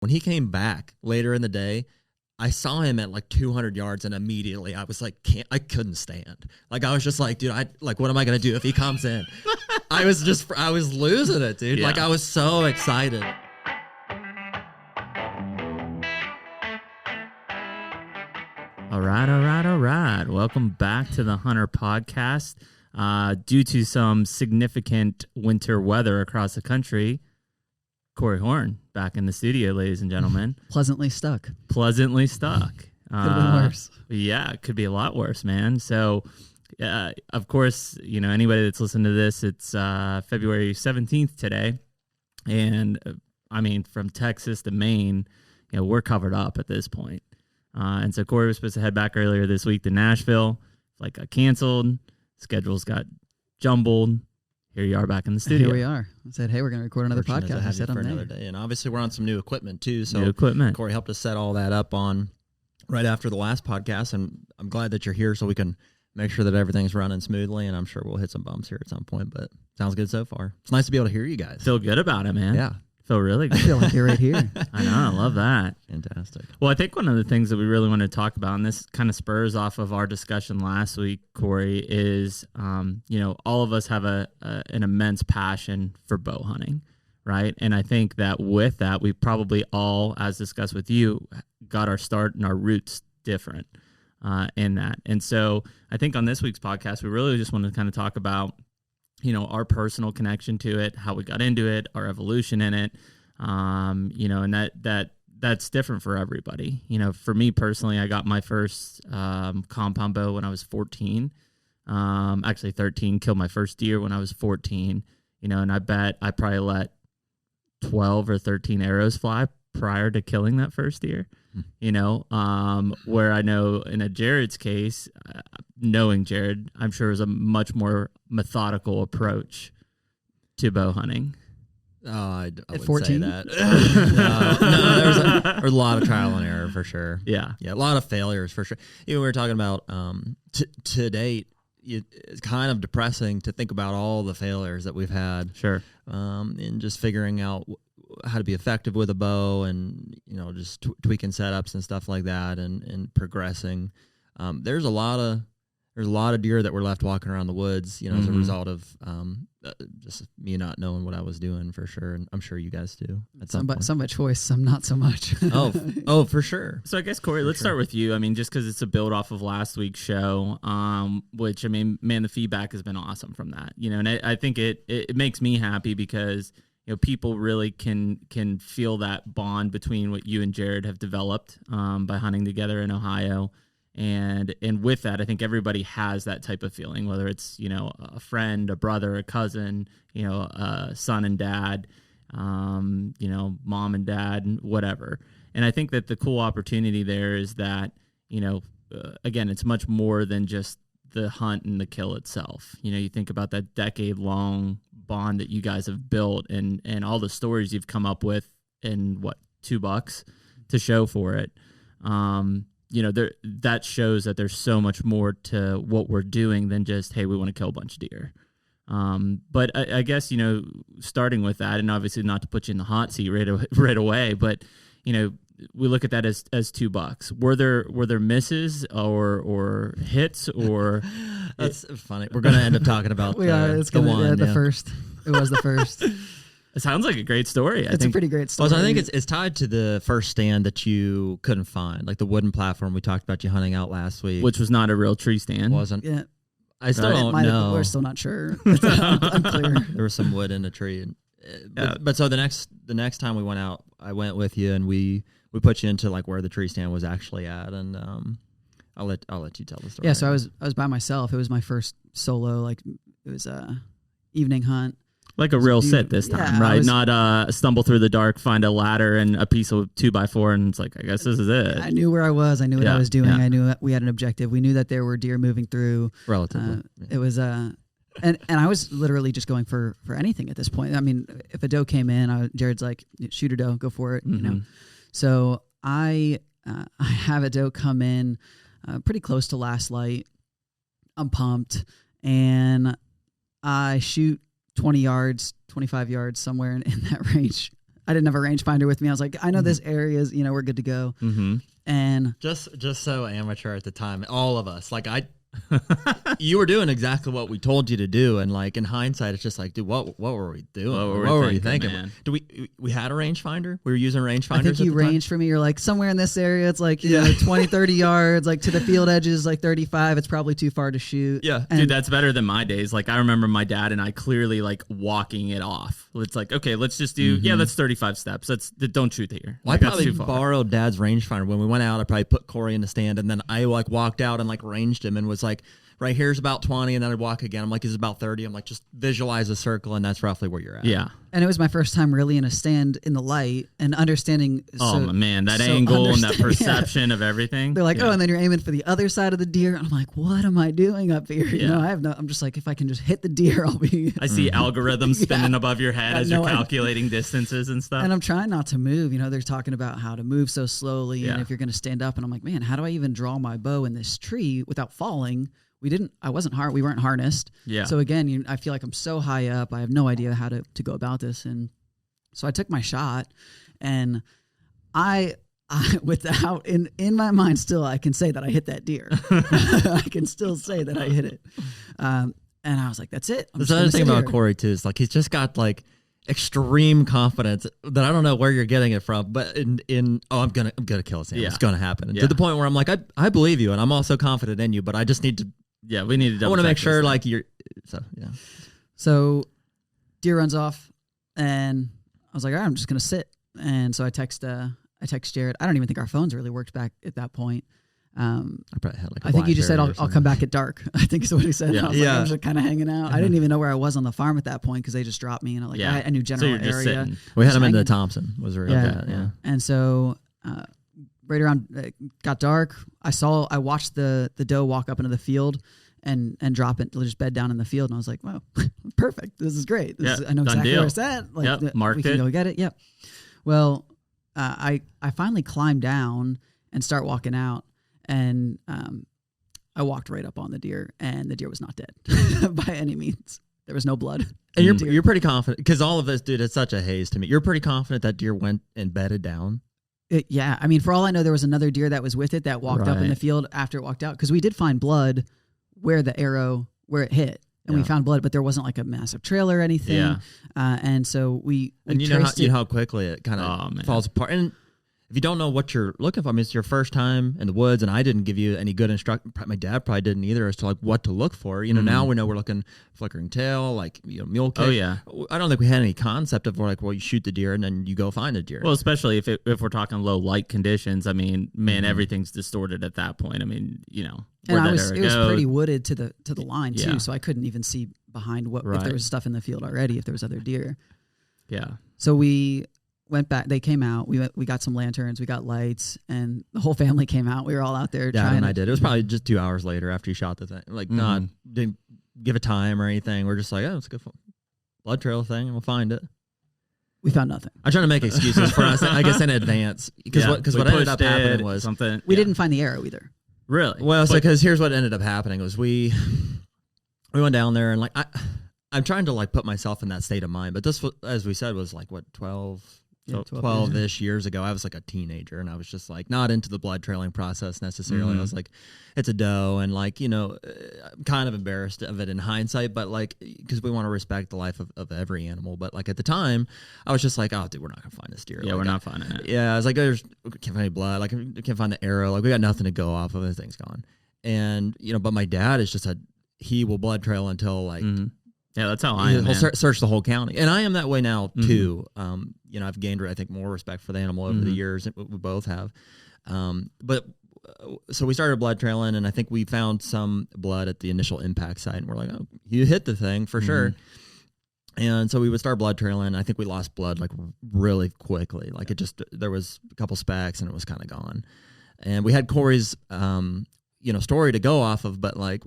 When he came back later in the day, I saw him at like 200 yards, and immediately I was like, I couldn't stand. Like, I was just like, dude, what am I going to do if he comes in? I was losing it, dude. Yeah. Like, I was so excited. All right. Welcome back to the HUNTR podcast. Due to some significant winter weather across the country, Corey Horn back in the studio, ladies and gentlemen. Pleasantly stuck. Could have been worse. Yeah, it could be a lot worse, man. So, of course, anybody that's listening to this, it's February 17th today. And, from Texas to Maine, we're covered up at this point. And so Corey was supposed to head back earlier this week to Nashville. Flight got canceled. Schedules got jumbled. Here you are back in the studio. Here we are. I said, hey, we're going to record another podcast. I said for another day. And obviously we're on some new equipment too. So new equipment. Corey helped us set all that up on right after the last podcast. And I'm glad that you're here so we can make sure that everything's running smoothly. And I'm sure we'll hit some bumps here at some point, but sounds good so far. It's nice to be able to hear you guys. Feel good about it, man. Yeah. Feel really good. I feel like you're right here. I know. I love that. Fantastic. Well, I think one of the things that we really want to talk about, and this kind of spurs off of our discussion last week, Corey, is, all of us have an immense passion for bow hunting, right? And I think that with that, we probably all, as discussed with you, got our start and our roots different in that. And so I think on this week's podcast, we really just want to kind of talk about our personal connection to it, how we got into it, our evolution in it, and that's different for everybody. For me personally, I got my first compound bow when I was 14, actually 13, killed my first deer when I was 14, and I bet I probably let 12 or 13 arrows fly prior to killing that first deer, where I know in a Jared's case, knowing Jared, I'm sure is a much more methodical approach to bow hunting. Oh, I wouldn't 14? say that. no, there was a lot of trial and error for sure. Yeah, a lot of failures for sure. We were talking about to date. It's kind of depressing to think about all the failures that we've had. Sure. And just figuring out how to be effective with a bow, and just tweaking setups and stuff like that, and progressing. There's a lot of deer that were left walking around the woods, as a result of just me not knowing what I was doing for sure, and I'm sure you guys do. Some by choice, some not so much. oh, for sure. So I guess Corey, let's start with you. Just because it's a build off of last week's show, which man, the feedback has been awesome from that. And I think it makes me happy because people really can feel that bond between what you and Jared have developed by hunting together in Ohio. And with that, I think everybody has that type of feeling, whether it's, a friend, a brother, a cousin, a son and dad, mom and dad, whatever. And I think that the cool opportunity there is that, again, it's much more than just the hunt and the kill itself. You think about that decade-long bond that you guys have built and all the stories you've come up with in, $2 to show for it. That shows that there's so much more to what we're doing than just, hey, we want to kill a bunch of deer. But I guess, starting with that, and obviously not to put you in the hot seat right away, but, we look at that as $2. Were there misses or hits or? That's funny. We're going to end up talking about the first. It was the first. It sounds like a great story. It's a pretty great story. Well, I think it's tied to the first stand that you couldn't find, like the wooden platform we talked about you hunting out last week. Which was not a real tree stand. Wasn't. Yeah. I still don't know. We're still not sure. It's unclear. There was some wood in a tree. But so the next time we went out, I went with you and we put you into like where the tree stand was actually at, and I'll let you tell the story. Yeah, so I was by myself. It was my first solo, it was a evening hunt. Like a real sit this time, right? Not stumble through the dark, find a ladder and a piece of 2x4, and it's like, I guess this is it. I knew where I was. I knew what I was doing. Yeah. I knew we had an objective. We knew that there were deer moving through. Relatively. It was and I was literally just going for anything at this point. If a doe came in, Jared's like, shoot a doe, go for it, So I have a doe come in pretty close to last light. I'm pumped, and I shoot 20 yards, 25 yards, somewhere in that range. I didn't have a rangefinder with me. I was like, I know this area is, we're good to go. Mm-hmm. And just so amateur at the time, all of us, like you were doing exactly what we told you to do, and like in hindsight, it's just like, dude, what were we doing? What were you thinking? Man? Do we had a rangefinder? We were using rangefinders. I think you ranged for me. You're like somewhere in this area. It's like 20, 30 yards, like to the field edges, like 35. It's probably too far to shoot. Yeah, dude, that's better than my days. Like I remember my dad and I clearly like walking it off. It's like, okay, let's just do that's 35 steps. Don't shoot here. Well, like, I probably borrowed Dad's rangefinder when we went out. I probably put Corey in the stand, and then I like walked out and like ranged him and was like, right here's about 20, and then I'd walk again. I'm like, is it about 30? I'm like, just visualize a circle, and that's roughly where you're at. Yeah. And it was my first time really in a stand in the light and understanding. Man, that angle and that perception of everything. They're like, and then you're aiming for the other side of the deer. I'm like, what am I doing up here? Yeah. I'm just like, if I can just hit the deer, I'll be. I see algorithms spinning above your head as you're calculating distances and stuff. And I'm trying not to move. They're talking about how to move so slowly and if you're going to stand up. And I'm like, man, how do I even draw my bow in this tree without falling? We weren't harnessed. Yeah. So again, I feel like I'm so high up. I have no idea how to go about this. And so I took my shot, and I without in my mind still, I can say that I hit that deer. I can still say that I hit it. And I was like, that's it. The other thing about Corey too is like he's just got like extreme confidence that I don't know where you're getting it from, but I'm gonna kill this animal. It's gonna happen. To the point where I'm like, I believe you, and I'm also confident in you, but I just need to. Yeah, we need to. I want to make sure, like you're. So, deer runs off, and I was like, all right, I'm just gonna sit. And so I text Jared. I don't even think our phones really worked back at that point. I probably had like. I think you just said, I'll come back at dark. I think is what he said. Yeah. I was like, I'm just kind of hanging out. I didn't even know where I was on the farm at that point because they just dropped me, and I knew general area. Sitting. We had him into Thompson. Was where yeah. And so. Right around got dark. I watched the doe walk up into the field and drop it, just bed down in the field, and I was like, wow, perfect. This is great. I know exactly where it's at. Like, marked we can go get it. Yep. Well, I finally climbed down and start walking out, and I walked right up on the deer, and the deer was not dead by any means. There was no blood. And you're pretty confident because all of this, dude, it's such a haze to me. You're pretty confident that deer went and bedded down. Yeah, I mean, for all I know, there was another deer that was with it that walked up in the field after it walked out, because we did find blood where it hit, and we found blood, but there wasn't like a massive trail or anything. Yeah. And so we you know how quickly it kind of falls apart. And if you don't know what you're looking for, I mean, it's your first time in the woods, and I didn't give you any good instruction. My dad probably didn't either as to like what to look for. Now we know we're looking flickering tail, like mule kick. Oh yeah. I don't think we had any concept of like, well, you shoot the deer and then you go find a deer. Well, especially if we're talking low light conditions. I mean, man, everything's distorted at that point. I mean, And it was pretty wooded to the line too, so I couldn't even see behind if there was stuff in the field already, if there was other deer. Yeah. So we went back. They came out. We got some lanterns. We got lights, and the whole family came out. We were all out there. Dad and I did. It was probably just 2 hours later after you shot the thing. Like, didn't give a time or anything. We're just like, it's a good blood trail thing, and we'll find it. We found nothing. I'm trying to make excuses for us, I guess, in advance, because what ended up happening was something. We didn't find the arrow either. Really? Well, because here's what ended up happening was we went down there, and like I'm trying to like put myself in that state of mind, but this, as we said, was like what 12-ish years ago. I was like a teenager, and I was just like not into the blood trailing process necessarily. I was like, it's a doe, and like I'm kind of embarrassed of it in hindsight, but like because we want to respect the life of every animal. But like at the time, I was just like, oh, dude, we're not gonna find this deer. Yeah, like, we're not finding it. Yeah, I was like, we can't find any blood. Like we can't find the arrow. Like we got nothing to go off of. The thing's gone. And but my dad is just he will blood trail until like. Yeah, that's how I am. He'll search the whole county, and I am that way now too. I've gained, I think, more respect for the animal over the years. We both have. But so we started blood trailing, and I think we found some blood at the initial impact site, and we're like, "Oh, you hit the thing for sure." And so we would start blood trailing. I think we lost blood like really quickly. Like there was a couple specks, and it was kind of gone. And we had Corey's, story to go off of, but like.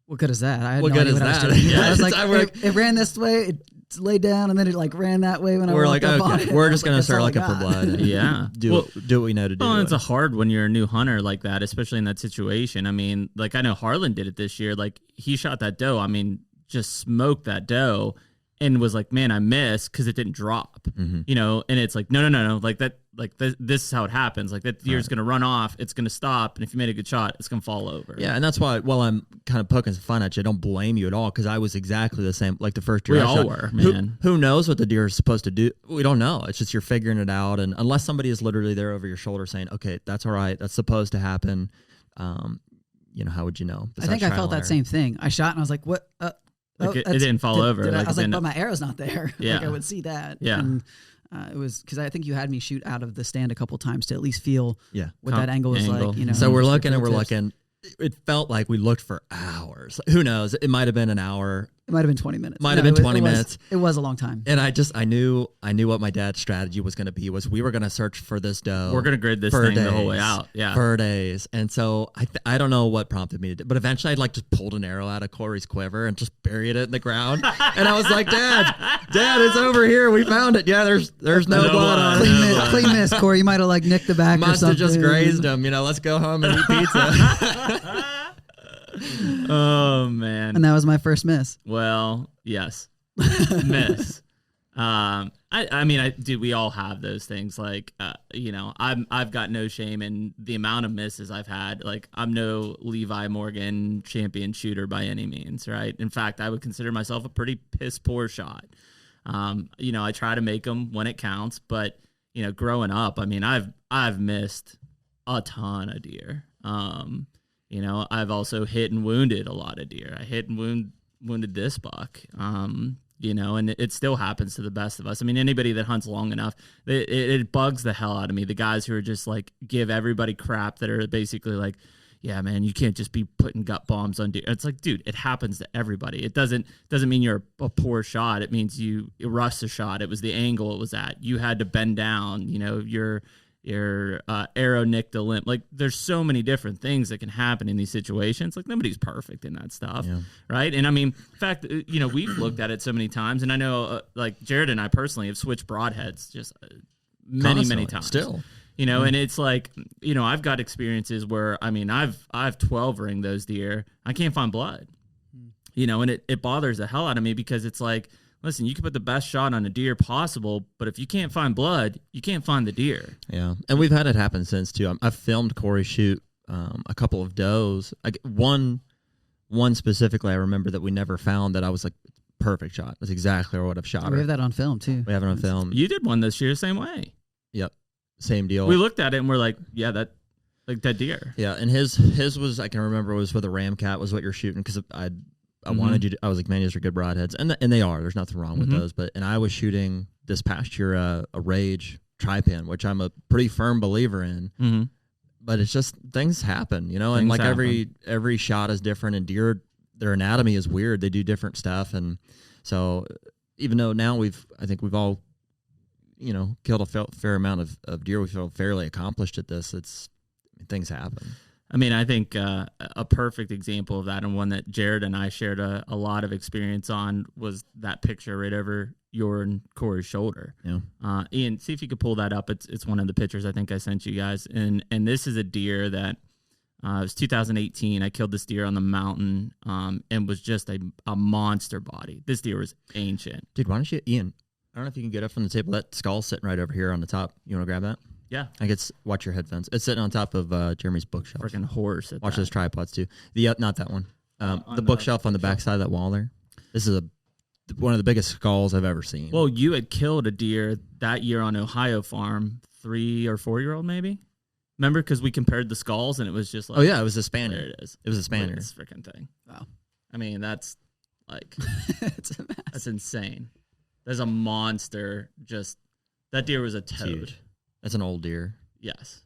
What good is that? I had what no good idea is what that? I was doing. Yeah, I was like, it ran this way, it laid down, and then it like ran that way when I walked up on it. We're just gonna start looking for blood. And do what we know to do. Well, it's a hard when you're a new hunter like that, especially in that situation. I mean, like I know Harlan did it this year. Like he shot that doe. I mean, just smoked that doe, and was like, man, I missed because it didn't drop, and it's like, no, like that, like this is how it happens. Like that deer's going to run off, it's going to stop, and if you made a good shot, it's going to fall over. Yeah, and that's why, while I'm kind of poking some fun at you, I don't blame you at all, because I was exactly the same. Like the first deer We I all shot, were, man. Who knows what the deer is supposed to do? We don't know. It's just you're figuring it out, and unless somebody is literally there over your shoulder saying, okay, that's all right, that's supposed to happen, how would you know? I think I felt that same thing. I shot and I was like, what? It didn't fall over. I was like, but my arrow's not there. Yeah. Like I would see that. Yeah. And it was because I think you had me shoot out of the stand a couple times to at least feel what that angle was like. So we're looking and we're looking. It felt like we looked for hours. Who knows? It might have been an hour. It might have been 20 minutes. Might have been 20 minutes. It was a long time. And I knew what my dad's strategy was going to be. Was we were going to search for this doe. We're going to grid this thing the whole way out. Yeah, for days. And so I don't know what prompted me to do, but eventually I just pulled an arrow out of Corey's quiver and just buried it in the ground. And I was like, Dad, it's over here. We found it. Yeah, there's no blood on it. Clean miss, Corey. You might have like nicked the back or something. Must have just grazed him. Let's go home and eat pizza. Oh man. And that was my first miss. Well, yes. Miss. Dude, we all have those things. Like, I've got no shame in the amount of misses I've had. Like, I'm no Levi Morgan champion shooter by any means, right? In fact, I would consider myself a pretty piss poor shot. I try to make them when it counts, but growing up, I've missed a ton of deer. I've also hit and wounded a lot of deer. I hit and wounded this buck. And it still happens to the best of us. Anybody that hunts long enough, it bugs the hell out of me. The guys who are just like, give everybody crap, that are basically like, yeah, man, you can't just be putting gut bombs on deer. It's like, dude, it happens to everybody. It doesn't mean you're a poor shot. It means you rushed a shot. It was the angle it was at. You had to bend down, your arrow nicked a limb. Like, there's so many different things that can happen in these situations. Like, nobody's perfect in that stuff, right? And in fact, we've looked at it so many times, and I know like Jared and I personally have switched broadheads just many times still. And it's like, I've got experiences where I've 12 ringed those deer. I can't find blood, and it bothers the hell out of me, because it's like, listen, you can put the best shot on a deer possible, but if you can't find blood, you can't find the deer. Yeah, and we've had it happen since too. I've filmed Corey shoot a couple of does. One specifically, I remember that we never found, that I was like, perfect shot. That's exactly what I've shot. We have that on film too. We have it on film. You did one this year, same way. Yep, same deal. We looked at it and we're like, yeah, that deer. Yeah, and his was, I can remember, was with a ram cat was what you're shooting, because I wanted you to, I was like, man, these are good broadheads. And they are. There's nothing wrong with those. And I was shooting this past year a Rage tri-pin, which I'm a pretty firm believer in. Mm-hmm. But it's just, things happen, and like every shot is different, and deer, their anatomy is weird. They do different stuff. And so even though now I think we've all, killed a fair amount of deer, we feel fairly accomplished at this. Things happen. I think a perfect example of that, and one that Jared and I shared a lot of experience on, was that picture right over your and Corey's shoulder. Yeah. Ian, see if you could pull that up. It's one of the pictures I think I sent you guys. And this is a deer that it was 2018. I killed this deer on the mountain and was just a monster body. This deer was ancient. Dude, why don't you, Ian, I don't know if you can get up from the table. That skull's sitting right over here on the top. You want to grab that? Yeah. Watch your headphones. It's sitting on top of Jeremy's bookshelf. Freaking horse. Watch those tripods too. Not that one. The bookshelf on the back side of that wall there. This is one of the biggest skulls I've ever seen. Well, you had killed a deer that year on Ohio farm, 3 or 4 year old maybe. Remember, because we compared the skulls and it was just like, oh yeah, it was a Spaniard. There it is. It was a Spaniard. This freaking thing. Wow. That's like, that's insane. There's a monster. Just that deer was a toad. Huge. That's an old deer. Yes.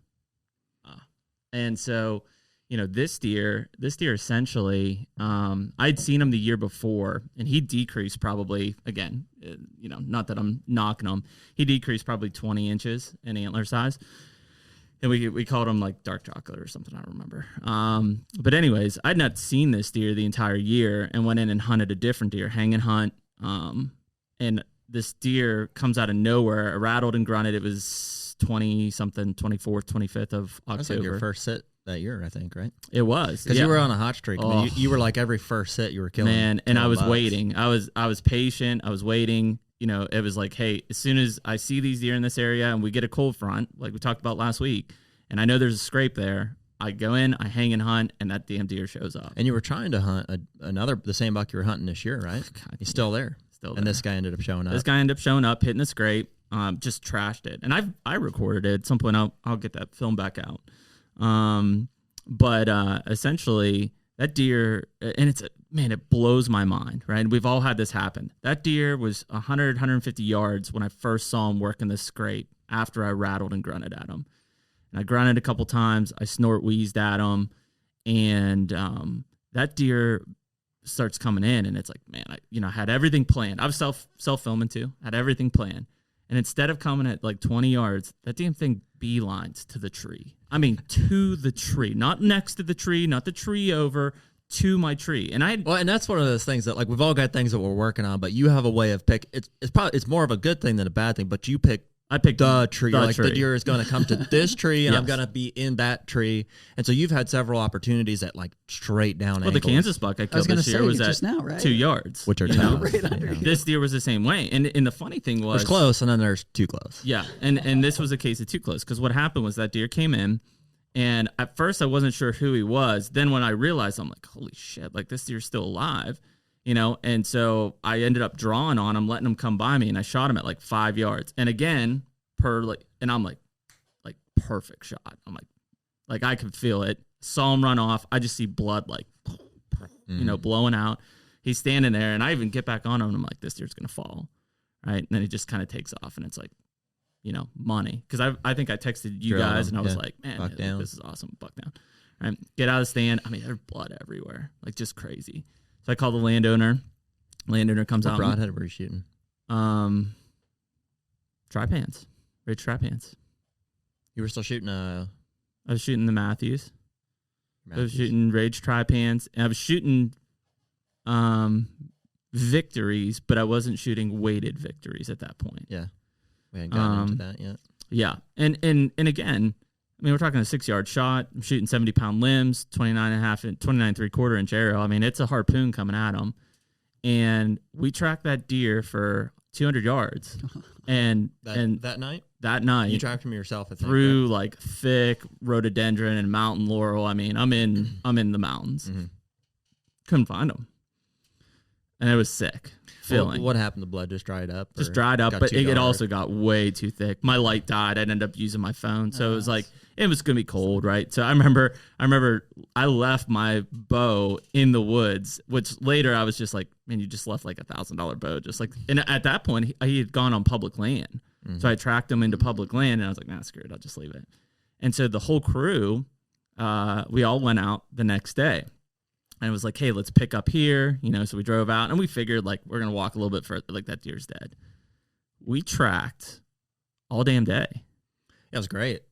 And so, this deer essentially, I'd seen him the year before, and he decreased probably, again, not that I'm knocking him, he decreased probably 20 inches in antler size. And we called him like dark chocolate or something, I don't remember. But anyways, I'd not seen this deer the entire year, and went in and hunted a different deer, hang and hunt. And this deer comes out of nowhere, rattled and grunted. It was 24th, 25th of October. That's like your first sit. that year, I think, right? It was. Because you were on a hot streak. I mean, you were like every first sit you were killing. Man, and I was waiting. I was patient. I was waiting. You know, it was like, hey, as soon as I see these deer in this area and we get a cold front, like we talked about last week, and I know there's a scrape there, I go in, I hang and hunt, and that damn deer shows up. And you were trying to hunt the same buck you were hunting this year, right? God, he's still there. Still there. And this guy ended up showing up. This guy ended up showing up, hitting the scrape, just trashed it. And I recorded it. At some point, I'll get that film back out. But essentially, that deer, and it blows my mind, right? We've all had this happen. That deer was 100, 150 yards when I first saw him working the scrape after I rattled and grunted at him. And I grunted a couple times. I wheezed at him. And that deer starts coming in, and it's like, man, I had everything planned. I was self-filming too. Had everything planned. And instead of coming at like 20 yards, that damn thing beelines to the tree. I mean, to the tree. Not next to the tree, not the tree over, to my tree. And and that's one of those things that, like, we've all got things that we're working on, but you have a way of it's more of a good thing than a bad thing, but I picked the tree. You're like, the deer is going to come to this tree, and yes. I'm going to be in that tree. And so you've had several opportunities at like straight down angles. The Kansas buck I killed this year was at now, right? 2 yards. Which are tough. This deer was the same way. And the funny thing was... There's close, and then there's too close. Yeah, and this was a case of too close, because what happened was that deer came in, and at first I wasn't sure who he was. Then when I realized, I'm like, holy shit, like this deer's still alive. And so I ended up drawing on him, letting him come by me, and I shot him at like 5 yards. And again... and I'm like perfect shot. I'm like I could feel it. Saw him run off. I just see blood like, blowing out. He's standing there, and I even get back on him, and I'm like, this deer's gonna fall, right? And then he just kind of takes off, and it's like, money. Because I think I texted you guys, and I was like, man, this is awesome. Buck down. All right, get out of the stand. I mean, there's blood everywhere, like just crazy. So I call the landowner. Landowner comes out. What broadhead were you shooting? Tri-pants. Rage tri-pants. You were still shooting I was shooting the Matthews. I was shooting Rage tri-pants. And I was shooting victories, but I wasn't shooting weighted victories at that point. Yeah. We hadn't gotten into that yet. Yeah. And again, I mean, we're talking a 6-yard shot. I'm shooting 70-pound limbs, 29.5 3/4 inch arrow. I mean, it's a harpoon coming at them. And we tracked that deer for 200 yards. And that night? That night. You tracked him yourself, I think. Through like thick rhododendron and mountain laurel. I mean, I'm in the mountains. Mm-hmm. Couldn't find him. And it was sick. Feeling. What happened? The blood just dried up? Just dried up, but it also got way too thick. My light died. I'd end up using my phone. So it was like, it was going to be cold, right? So I remember I left my bow in the woods, which later I was just like, man, you just left like $1,000 bow. Just like, and at that point, he had gone on public land. Mm-hmm. So I tracked him into public land, and I was like, nah, screw it. I'll just leave it. And so the whole crew, we all went out the next day. And it was like, hey, let's pick up here. So we drove out, and we figured like we're going to walk a little bit further, like that deer's dead. We tracked all damn day. It was great.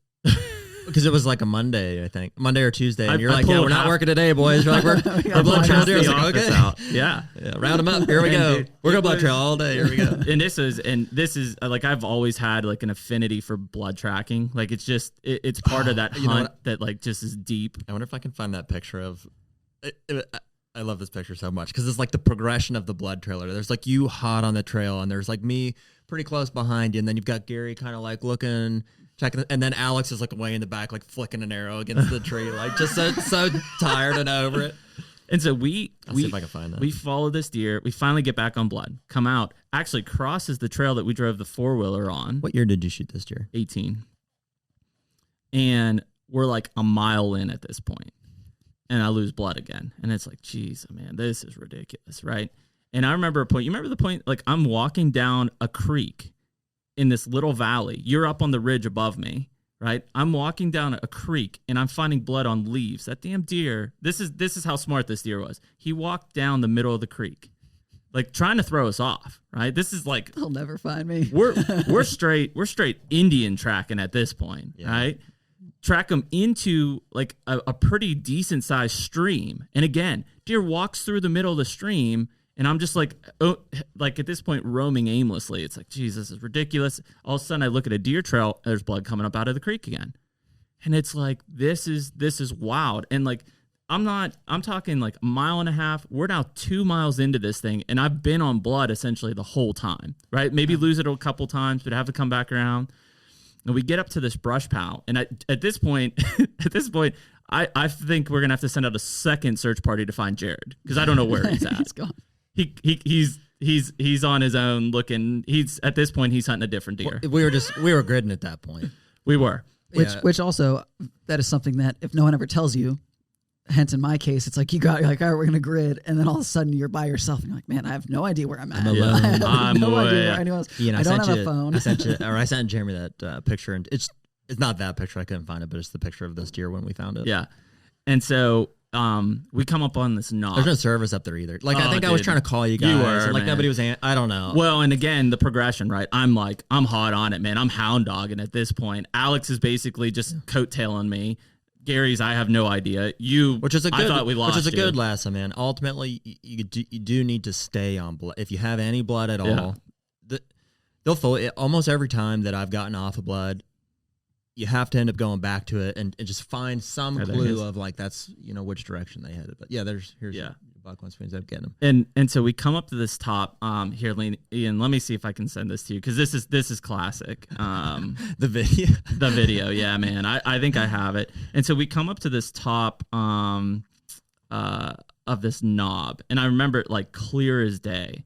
Because it was like a Monday, I think. Monday or Tuesday. And you're like, yeah, we're not working today, boys. You're like, we're blood trail deer. I was like, okay. Out. Yeah. Round them up. Here we go. We're going to blood trail all day. Here we go. And this is like, I've always had like an affinity for blood tracking. Like, it's just, it's part of that hunt that like just is deep. I wonder if I can find that picture of... I love this picture so much because it's like the progression of the blood trailer. There's like you hot on the trail, and there's like me pretty close behind you, and then you've got Gary kind of like looking, checking, and then Alex is like way in the back, like flicking an arrow against the tree, like just so tired and over it. And so see if I can find that. We follow this deer. We finally get back on blood, come out, actually crosses the trail that we drove the 4-wheeler on. What year did you shoot this deer? 18. And we're like a mile in at this point. And I lose blood again. And it's like, geez, man, this is ridiculous, right? And I remember a point. You remember the point? Like, I'm walking down a creek in this little valley. You're up on the ridge above me, right? I'm walking down a creek, and I'm finding blood on leaves. That damn deer, this is how smart this deer was. He walked down the middle of the creek, like trying to throw us off, right? This is like... They'll never find me. We're straight Indian tracking at this point, right? Track them into like a pretty decent sized stream. And again, deer walks through the middle of the stream, and I'm just like at this point roaming aimlessly. It's like, geez, this is ridiculous. All of a sudden I look at a deer trail, there's blood coming up out of the creek again. And it's like, this is wild. And like, I'm talking like a mile and a half. We're now 2 miles into this thing, and I've been on blood essentially the whole time, right? Maybe lose it a couple times, but have to come back around. And we get up to this brush pile. And at this point, I think we're going to have to send out a second search party to find Jared, because I don't know where he's at. He's gone. He's on his own looking. At this point, he's hunting a different deer. We were gridding at that point. We were. Which also, that is something that if no one ever tells you, hence in my case, it's like you're like, all right, we're gonna grid, and then all of a sudden you're by yourself, and you're like, man, I have no idea where I'm at. I'm alone. I have no idea where anyone else. Ian, I don't have a phone. I sent Jeremy that picture, and it's not that picture. I couldn't find it, but it's the picture of this deer when we found it. Yeah, and so we come up on this knob. There's no service up there either. Like, I think I was trying to call you guys. You were, and like, man. nobody was. I don't know. Well, and again, the progression, right? I'm hot on it, man. I'm hound dogging at this point. Alex is basically just coattailing me. Gary's, I have no idea. Which is a good, I thought we lost. Which is a good lesson, man. Ultimately, you do need to stay on blood. If you have any blood at all, they'll fully. Almost every time that I've gotten off of blood, you have to end up going back to it and just find some clue of like that's which direction they headed. But yeah, here's buck once we end up getting them. And so we come up to this top. Here, Ian, let me see if I can send this to you, because this is classic. The video, yeah, man. I think I have it. And so we come up to this top of this knob, and I remember it like clear as day.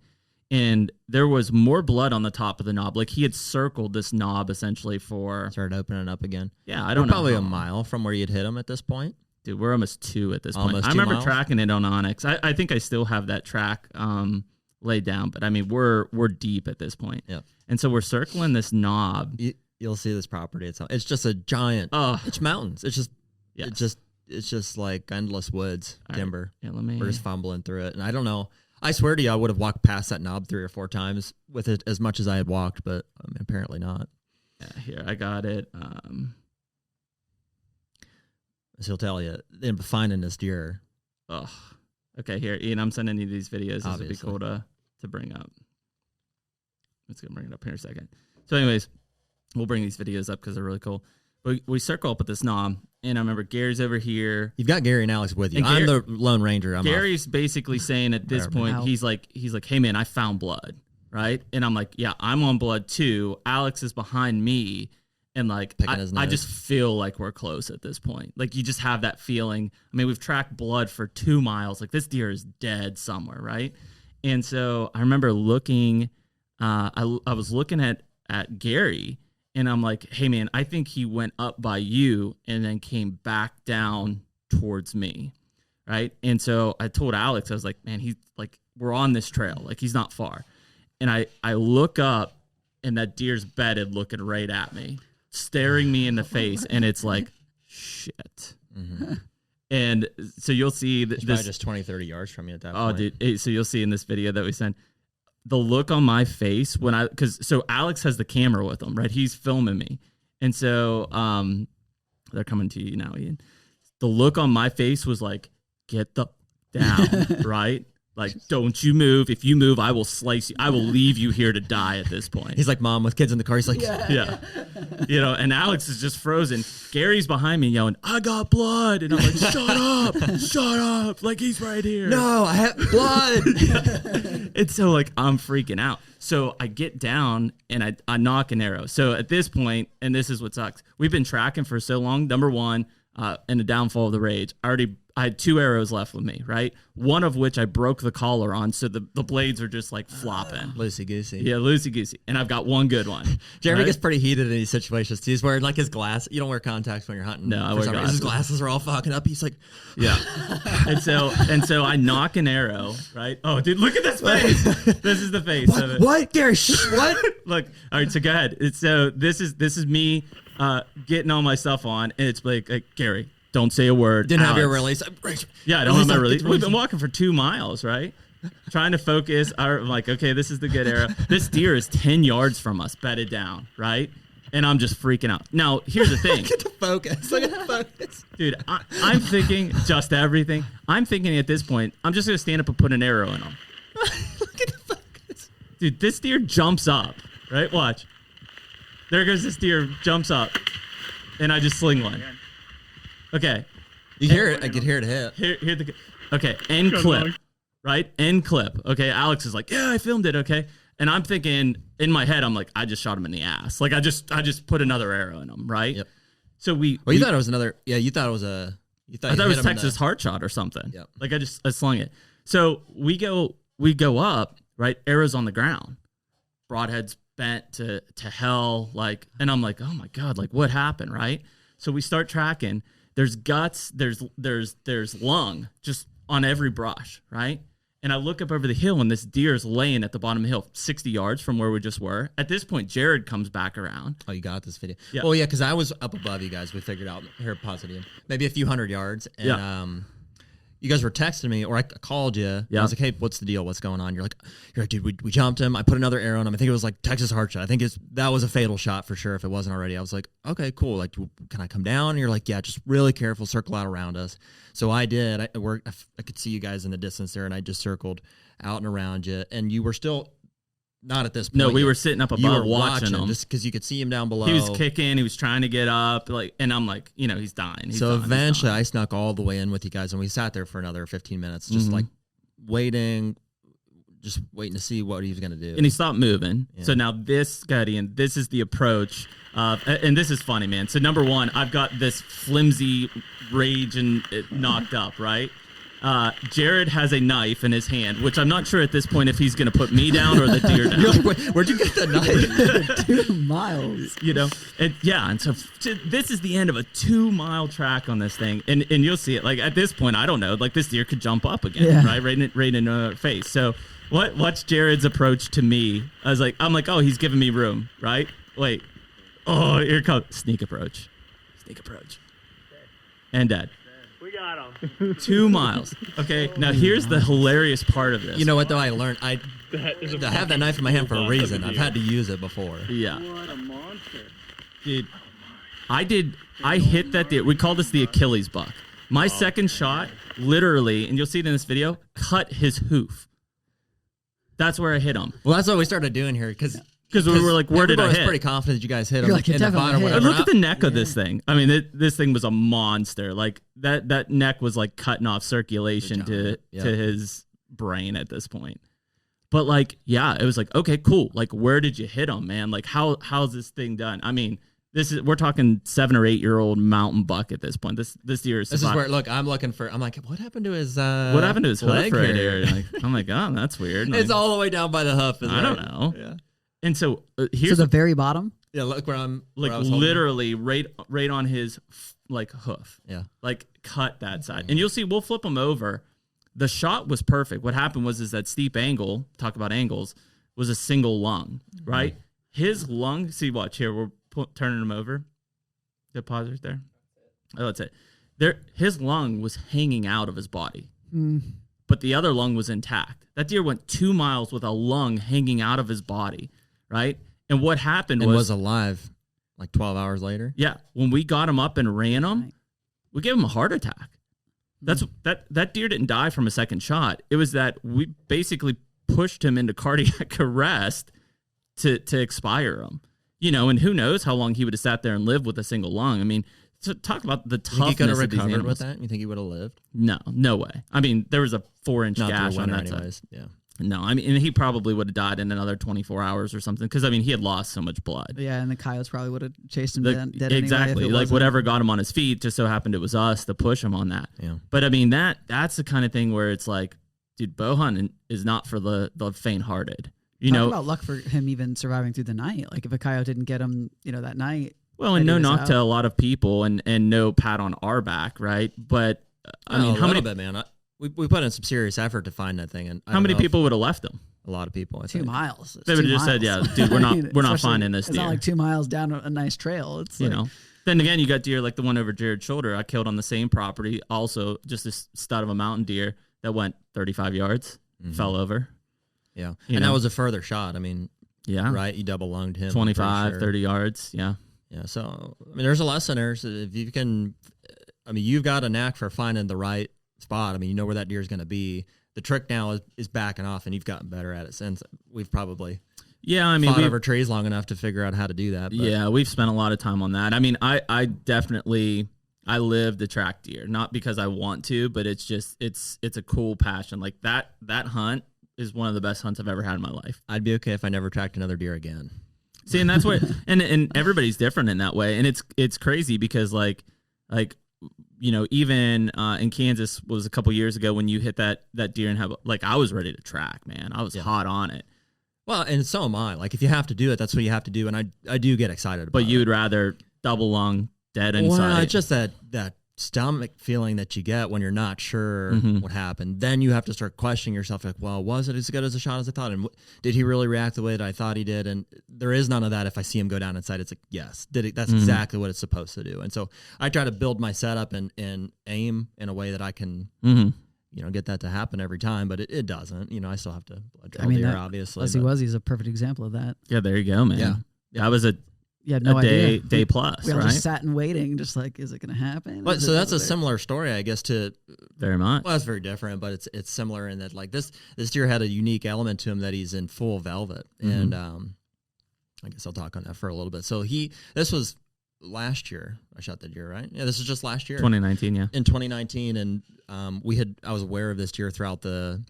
And there was more blood on the top of the knob. Like, he had circled this knob essentially for... Started opening up again. Yeah, I don't know. Probably a mile from where you'd hit him at this point. Dude, we're almost 2 at this point. Almost I 2 remember miles? tracking it on Onyx. I think I still have that track laid down. But, I mean, we're deep at this point. Yeah. And so we're circling this knob. You'll see this property. It's just a giant... it's mountains. It's just like endless woods, timber. Right. Yeah, we're just fumbling through it. And I don't know... I swear to you, I would have walked past that knob 3 or 4 times with it as much as I had walked, but apparently not. Yeah, here, I got it. As he'll tell you, then finding this deer. Oh, okay, here, Ian, I'm sending you these videos. This would be cool to bring up. Let's go bring it up here in a second. So anyways, we'll bring these videos up because they're really cool. But we circle up with this knob, and I remember Gary's over here. You've got Gary and Alex with you. I'm the Lone Ranger. Gary's basically saying at this point, he's like, hey man, I found blood, right? And I'm like, yeah, I'm on blood too. Alex is behind me, and like, I just feel like we're close at this point. Like, you just have that feeling. I mean, we've tracked blood for 2 miles. Like, this deer is dead somewhere, right? And so I remember looking. I was looking at Gary. And I'm like, hey, man, I think he went up by you and then came back down towards me, right? And so I told Alex, I was like, man, he's like, we're on this trail. Like, he's not far. And I look up, and that deer's bedded looking right at me, staring me in the face. And it's like, shit. Mm-hmm. And so you'll see this. Probably just 20, 30 yards from you at that point. Oh, dude. So you'll see in this video that we sent. The look on my face so Alex has the camera with him, right? He's filming me. And so they're coming to you now, Ian. The look on my face was like, get the down, right? Like, don't you move. If you move, I will slice you. I will leave you here to die at this point. He's like mom with kids in the car. He's like, yeah. And Alex is just frozen. Gary's behind me yelling, I got blood. And I'm like, shut up. Like, he's right here. No, I have blood. And so, like, I'm freaking out. So I get down and I knock an arrow. So at this point, and this is what sucks, we've been tracking for so long. Number one, in the downfall of the rage, I had 2 arrows left with me, right? One of which I broke the collar on, so the blades are just like flopping. Loosey-goosey. Yeah, loosey-goosey. And I've got one good one. Jeremy gets pretty heated in these situations. He's wearing like his glass. You don't wear contacts when you're hunting. No, I wear glasses. His glasses are all fucking up. He's like, yeah. and so I knock an arrow, right? Oh, dude, look at this face. This is the face of it. What, Gary? What? Look, all right, so go ahead. So this is me getting all my stuff on, and it's like Gary, don't say a word. Didn't have your release. Yeah, I don't have my release. We've been walking for 2 miles, right? Trying to focus. I'm like, okay, this is the good arrow. This deer is 10 yards from us, bedded down, right? And I'm just freaking out. Now, here's the thing. Look at the focus. Look at the focus. Dude, I'm thinking just everything. I'm thinking at this point, I'm just going to stand up and put an arrow in him. Look at the focus. Dude, this deer jumps up, right? Watch. There goes this deer, jumps up. And I just sling one. Okay. You hear it. I could hear it hit. Okay, end clip, right? End clip. Okay, Alex is like, yeah, I filmed it. Okay, and I'm thinking in my head, I'm like, I just shot him in the ass. Like I just put another arrow in him, right? Yep. So you thought it was another. Yeah, you thought it was a. I thought it was Texas heart shot or something. Yep. Like I slung it. So we go up, right? Arrows on the ground, broadheads bent to hell, like, and I'm like, oh my god, like what happened, right? So we start tracking. There's guts, there's lung just on every brush, right? And I look up over the hill and this deer is laying at the bottom of the hill, 60 yards from where we just were. At this point, Jared comes back around. Oh, you got this video. Yeah. Oh, yeah, because I was up above you guys. We figured out here at Positive, maybe a few hundred yards. And you guys were texting me, or I called you. Yeah. I was like, hey, what's the deal? What's going on? You're like, dude, we jumped him. I put another arrow on him. I think it was like Texas heart shot. I think that was a fatal shot for sure if it wasn't already. I was like, okay, cool. Like, can I come down? And you're like, yeah, just really careful. Circle out around us. So I did. I could see you guys in the distance there, and I just circled out and around you. And you were still not at this point. No, we yet. were sitting up above watching him. Just because you could see him down below. He was kicking. He was trying to get up. Like, and I'm like, he's dying. So eventually I snuck all the way in with you guys, and we sat there for another 15 minutes, just like waiting to see what he was going to do. And he stopped moving. Yeah. So now this is the approach. And this is funny, man. So number one, I've got this flimsy rage and knocked up, right? Jared has a knife in his hand, which I'm not sure at this point if he's going to put me down or the deer down. Like, where'd you get the knife? 2 miles. And so this is the end of a 2-mile track on this thing. And you'll see it. Like at this point, I don't know. Like this deer could jump up again, right? Right in our face. So what's Jared's approach to me? I'm like, oh, he's giving me room, right? Wait. Oh, here comes sneak approach. And dead. We got him. 2 miles. Okay, now here's the hilarious part of this. You know what, though? I learned I have that knife in my hand for a reason. I've had to use it before. Yeah. What a monster. Dude, I hit that deer. We call this the Achilles buck. My second shot, literally, and you'll see it in this video, cut his hoof. That's where I hit him. Well, that's what we started doing here, because we were like, where did I hit? I was pretty confident that you guys hit him like, in the bottom. Look at the neck of this thing. I mean, this thing was a monster. Like that neck was like cutting off circulation to his brain at this point. But like, yeah, it was like, okay, cool. Like, where did you hit him, man? Like, how's this thing done? I mean, we're talking 7 or 8 year old mountain buck at this point. This deer is. This is where I'm like, what happened to his? What happened to his leg hoof right here? Like, I'm like, oh, that's weird. It's all the way down by the hoof. I don't know. Yeah. And so here's the very bottom. Yeah, look where I'm. Like literally right on his like hoof. Yeah. Like cut that side, and you'll see. We'll flip him over. The shot was perfect. What happened was that steep angle. Talk about angles. Was a single lung, right? His lung. See, watch here. We're turning him over. The pause right there. Oh, that's it. His lung was hanging out of his body. But the other lung was intact. That deer went 2 miles with a lung hanging out of his body, right? And what happened was alive like 12 hours later. Yeah. When we got him up and ran him, we gave him a heart attack. That deer didn't die from a second shot. It was that we basically pushed him into cardiac arrest to expire him. And who knows how long he would have sat there and lived with a single lung. I mean, so talk about the toughness. You could have of these recovered animals. with that? You think he would have lived? No way. I mean, there was a 4-inch gash on that anyways. side. Yeah. No, I mean, and he probably would have died in another 24 hours or something because, I mean, he had lost so much blood. Yeah, and the coyotes probably would have chased him dead exactly. Anyway, like whatever got him on his feet, just so happened it was us to push him on that. Yeah. But, I mean, that's the kind of thing where it's like, dude, bow hunting is not for the faint-hearted. Talk about luck for him even surviving through the night. Like if a coyote didn't get him, that night. Well, and no knock to a lot of people and no pat on our back, right? But, I mean, how many... bit, man. We put in some serious effort to find that thing. And how many people would have left him? A lot of people. I 2 think. miles. They would have just said, "Yeah, dude, we're not finding this deer." It's not like 2 miles down a nice trail. It's Then again, you got deer like the one over Jared's shoulder. I killed on the same property. Also, just a stud of a mountain deer that went 35 yards, fell over. Yeah, that was a further shot. I mean, yeah, right. You double lunged him. 25, 30 yards. Yeah. Yeah. So I mean, there's a lesson there. So if you can, I mean, you've got a knack for finding the right spot. I mean, you know where that deer is going to be. The trick now is backing off, and you've gotten better at it since. We've probably fought over trees long enough to figure out how to do that. But. Yeah, we've spent a lot of time on that. I mean, I definitely I live to track deer, not because I want to, but it's just it's a cool passion. Like that hunt is one of the best hunts I've ever had in my life. I'd be okay if I never tracked another deer again. See, and that's what and everybody's different in that way, and it's crazy because like you know, even in Kansas was a couple years ago when you hit that deer and have like I was ready to track, man. I was hot on it. Well, and so am I. Like if you have to do it, that's what you have to do, and I do get excited about it. But you would rather double lung dead inside. Well, it's just that stomach feeling that you get when you're not sure what happened. Then you have to start questioning yourself, like, well, was it as good as a shot as I thought? And did he really react the way that I thought he did? And there is none of that. If I see him go down inside, it's like, yes, did it? That's exactly what it's supposed to do. And so I try to build my setup and aim in a way that I can, you know, get that to happen every time. But it doesn't. You know, I still have to drill deer, obviously. Fuzzy Wuzzy's a perfect example of that. Yeah, there you go, man. Yeah, I was You had no idea. Day plus, we all right? just sat and waiting, just like, is it going to happen? But so that's a similar story, I guess, to very much. Well, it's very different, but it's similar in that like this deer had a unique element to him that he's in full velvet, and I guess I'll talk on that for a little bit. So this was last year. I shot the deer, right? Yeah, this is just last year, 2019. Yeah, in 2019, and I was aware of this deer throughout the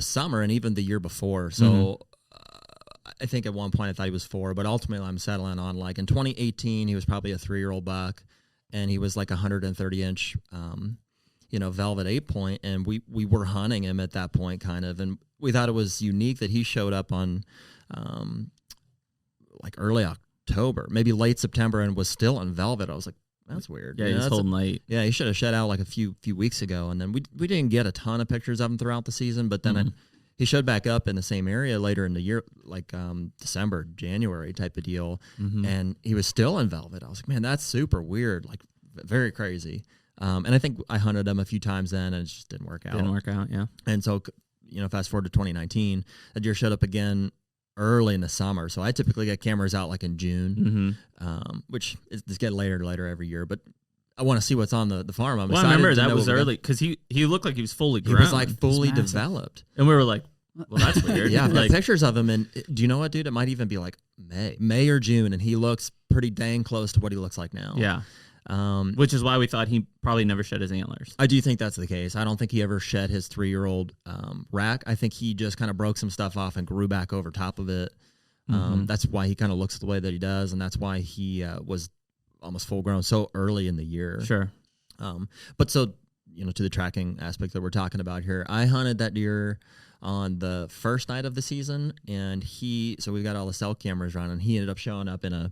summer and even the year before. So. I think at one point I thought he was 4, but ultimately I'm settling on like in 2018 he was probably a 3-year-old buck, and he was like 130-inch, velvet 8-point, and we were hunting him at that point kind of, and we thought it was unique that he showed up on like early October, maybe late September, and was still in velvet. I was like, that's weird. Yeah, he's holding late. Yeah, he should have shed out like a few weeks ago, and then we didn't get a ton of pictures of him throughout the season, but then he showed back up in the same area later in the year, like December, January type of deal, and he was still in velvet. I was like, man, that's super weird, like very crazy. And I think I hunted him a few times then, and it just didn't work out. Yeah. And so, fast forward to 2019, that deer showed up again early in the summer. So I typically get cameras out like in June, which is getting later every year, but I want to see what's on the farm. I remember that was early because he looked like he was fully grown. He was like fully developed. And we were like, well, that's weird. Yeah, I've got pictures of him. And do you know what, dude? It might even be like May or June. And he looks pretty dang close to what he looks like now. Yeah. Which is why we thought he probably never shed his antlers. I do think that's the case. I don't think he ever shed his 3-year-old rack. I think he just kind of broke some stuff off and grew back over top of it. That's why he kind of looks the way that he does. And that's why he was almost full grown so early in the year. Sure. But so, to the tracking aspect that we're talking about here, I hunted that deer on the first night of the season, and so we got all the cell cameras running, and he ended up showing up in a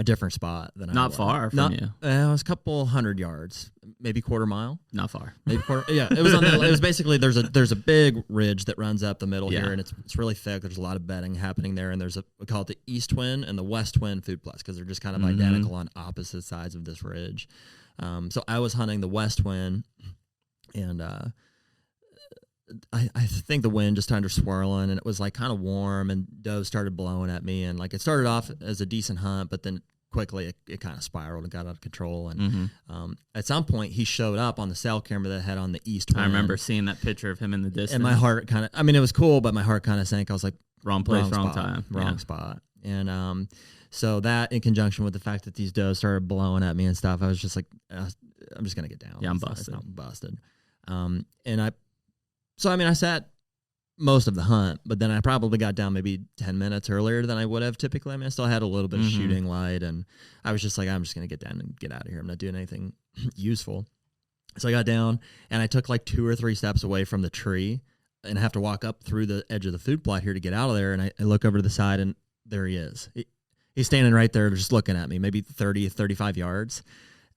different spot than Not far from you. It was a couple 100 yards, maybe quarter mile. Not far. Maybe quarter. Yeah, it was it was basically there's a big ridge that runs up the middle here, and it's really thick. There's a lot of bedding happening there, and we call it the east twin and the west twin food plots because they're just kind of identical on opposite sides of this ridge. So I was hunting the west twin, and I think the wind just started swirling, and it was like kind of warm, and does started blowing at me, and like it started off as a decent hunt, but then quickly it kind of spiraled and got out of control. And at some point he showed up on the cell camera that had on the east twin. I remember seeing that picture of him in the distance, and my heart kind of, I mean, it was cool, but my heart kind of sank. I was like, wrong place, wrong time, wrong spot. And so that in conjunction with the fact that these does started blowing at me and stuff, I was just like, I'm just gonna get down. Yeah, I'm busted. It's not busted. So, I mean, I sat most of the hunt, but then I probably got down maybe 10 minutes earlier than I would have typically. I mean, I still had a little bit of shooting light, and I was just like, I'm just going to get down and get out of here. I'm not doing anything useful. So I got down, and I took like 2 or 3 steps away from the tree, and I have to walk up through the edge of the food plot here to get out of there, and I look over to the side, and there he is. He's standing right there just looking at me, maybe 30, 35 yards.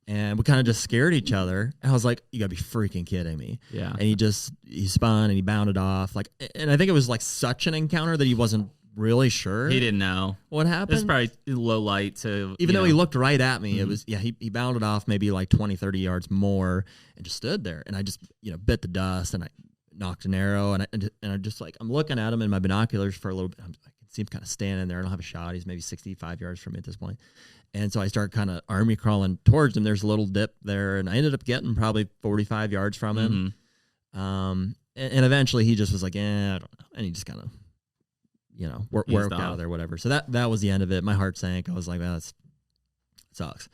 And we kind of just scared each other. And I was like, you gotta be freaking kidding me. Yeah. And he spun and he bounded off. Like, and I think it was like such an encounter that he wasn't really sure. He didn't know what happened. It was probably low light. So even though he looked right at me, it was, he bounded off maybe like 20, 30 yards more and just stood there. And I just, bit the dust, and I knocked an arrow, and I just like, I'm looking at him in my binoculars for a little bit. I can see him kind of standing there. I don't have a shot. He's maybe 65 yards from me at this point. And so I start kind of army crawling towards him. There's a little dip there, and I ended up getting probably 45 yards from him. And eventually he just was like, I don't know. And he just kind of, worked out of there, whatever. So that was the end of it. My heart sank. I was like, that sucks.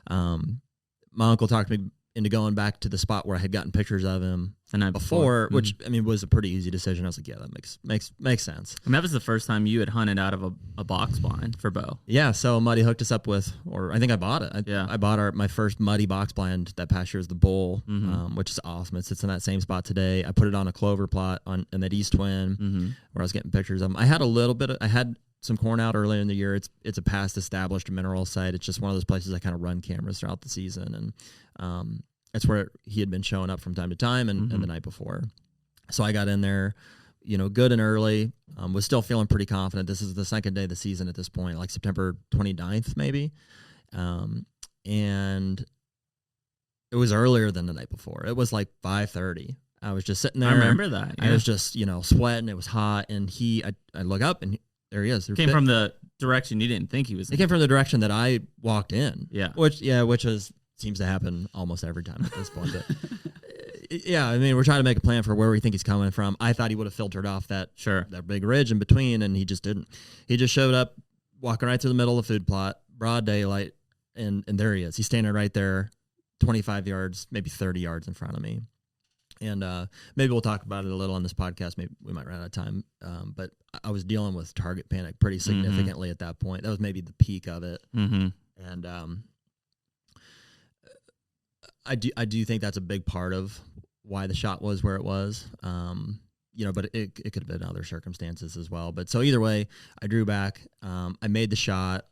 My uncle talked me into going back to the spot where I had gotten pictures of him the night before, which I mean was a pretty easy decision. I was like, yeah, that makes sense. And that was the first time you had hunted out of a box blind for bow. Yeah, so Muddy hooked us up with, or I think I bought it. I bought my first Muddy box blind that past year was the Bull, which is awesome. It sits in that same spot today. I put it on a clover plot in that East Twin where I was getting pictures of them. I had some corn out earlier in the year. It's a past established mineral site. It's just one of those places I kind of run cameras throughout the season, and that's where he had been showing up from time to time, and the night before. So I got in there, good and early. Was still feeling pretty confident. This is the second day of the season at this point, like September 29th maybe, and it was earlier than the night before. It was like 5:30. I was just sitting there. I remember that. Yeah. I was just sweating. It was hot, and I look up and there he is. Came from the direction you didn't think he was in. It came from the direction that I walked in. Yeah. Which seems to happen almost every time at this point. But yeah, I mean, we're trying to make a plan for where we think he's coming from. I thought he would have filtered off that big ridge in between, and he just didn't. He just showed up, walking right through the middle of the food plot, broad daylight, and there he is. He's standing right there, 25 yards, maybe 30 yards in front of me. And maybe we'll talk about it a little on this podcast. Maybe we might run out of time. But I was dealing with target panic pretty significantly at that point. That was maybe the peak of it. And I do think that's a big part of why the shot was where it was. But it could have been other circumstances as well. But so either way, I drew back. I made the shot,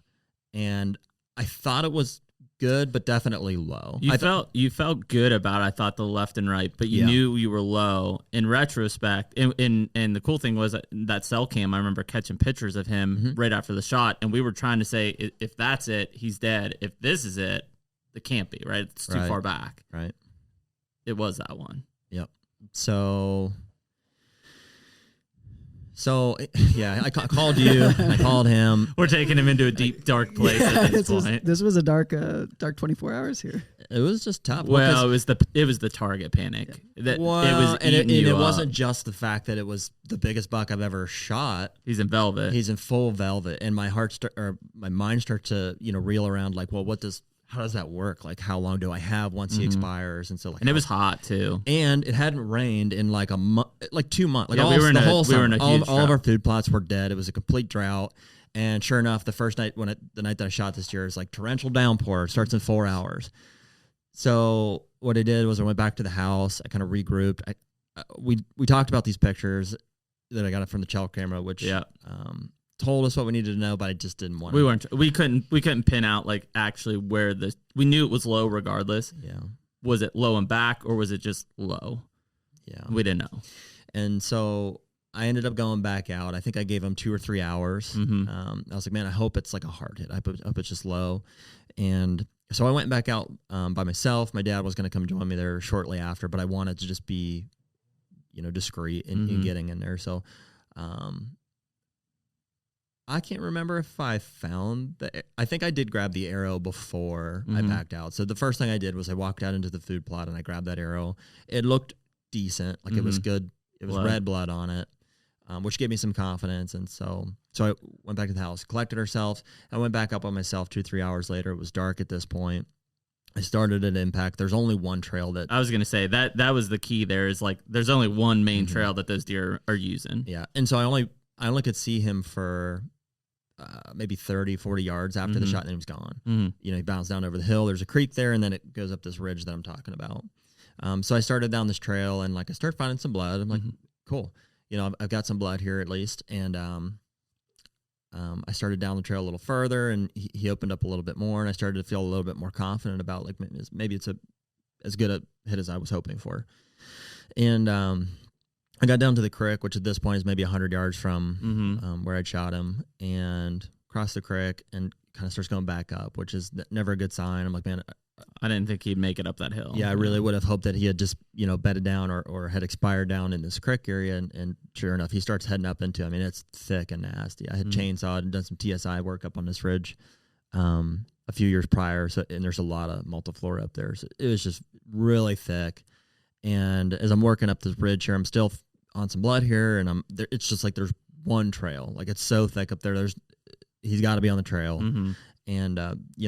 and I thought it was good, but definitely low. You felt good about it, I thought, the left and right, but you knew you were low. In retrospect, and the cool thing was that cell cam, I remember catching pictures of him right after the shot, and we were trying to say, if that's it, he's dead. If this is it can't be, right? It's too far back. Right. It was that one. Yep. So yeah, I called you. I called him. We're taking him into a deep, dark place at this point. This was a dark 24 hours here. It was just tough. Well, it was the target panic. It wasn't just the fact that it was the biggest buck I've ever shot. He's in velvet. He's in full velvet, and my mind starts to reel around like, well, how does that work? Like, how long do I have once he expires? And so, and it was hot too. And it hadn't rained in like 2 months. Like the whole summer. All of our food plots were dead. It was a complete drought. And sure enough, the first night the night that I shot this year is like torrential downpour. It starts in 4 hours. So what I did was I went back to the house. I kind of regrouped. We talked about these pictures that I got from the trail camera, which told us what we needed to know, but I just didn't want to. We couldn't pin out like actually where we knew it was low regardless. Yeah. Was it low and back, or was it just low? Yeah. We didn't know. And so I ended up going back out. I think I gave him 2 or 3 hours. I was like, man, I hope it's like a hard hit. I hope it's just low. And so I went back out by myself. My dad was going to come join me there shortly after, but I wanted to just be, discreet in getting in there. So, I can't remember if I found I think I did grab the arrow before I backed out. So the first thing I did was I walked out into the food plot and I grabbed that arrow. It looked decent. Like it was good. It was red blood on it, which gave me some confidence. And so I went back to the house, collected ourselves. I went back up on myself 2-3 hours later. It was dark at this point. I started at impact. There's only one trail that I was going to say that was the key there is like, there's only one main trail that those deer are using. Yeah. And so I only could see him for maybe 30, 40 yards after the shot, and then he was gone. He bounced down over the hill. There's a creek there, and then it goes up this ridge that I'm talking about. So I started down this trail, and I started finding some blood. I'm like, cool. I've got some blood here at least. And I started down the trail a little further, and he opened up a little bit more, and I started to feel a little bit more confident about maybe it's as good a hit as I was hoping for. And I got down to the creek, which at this point is maybe 100 yards from where I'd shot him, and crossed the creek and kind of starts going back up, which is never a good sign. I'm like, man, I didn't think he'd make it up that hill. Yeah, I really would have hoped that he had just, bedded down or had expired down in this creek area. And sure enough, he starts heading up into, it's thick and nasty. I had chainsawed and done some TSI work up on this ridge a few years prior. And there's a lot of multiflora up there. So it was just really thick. And as I'm working up this ridge here, I'm still on some blood here, and it's just like there's one trail. Like it's so thick up there. He's got to be on the trail. And,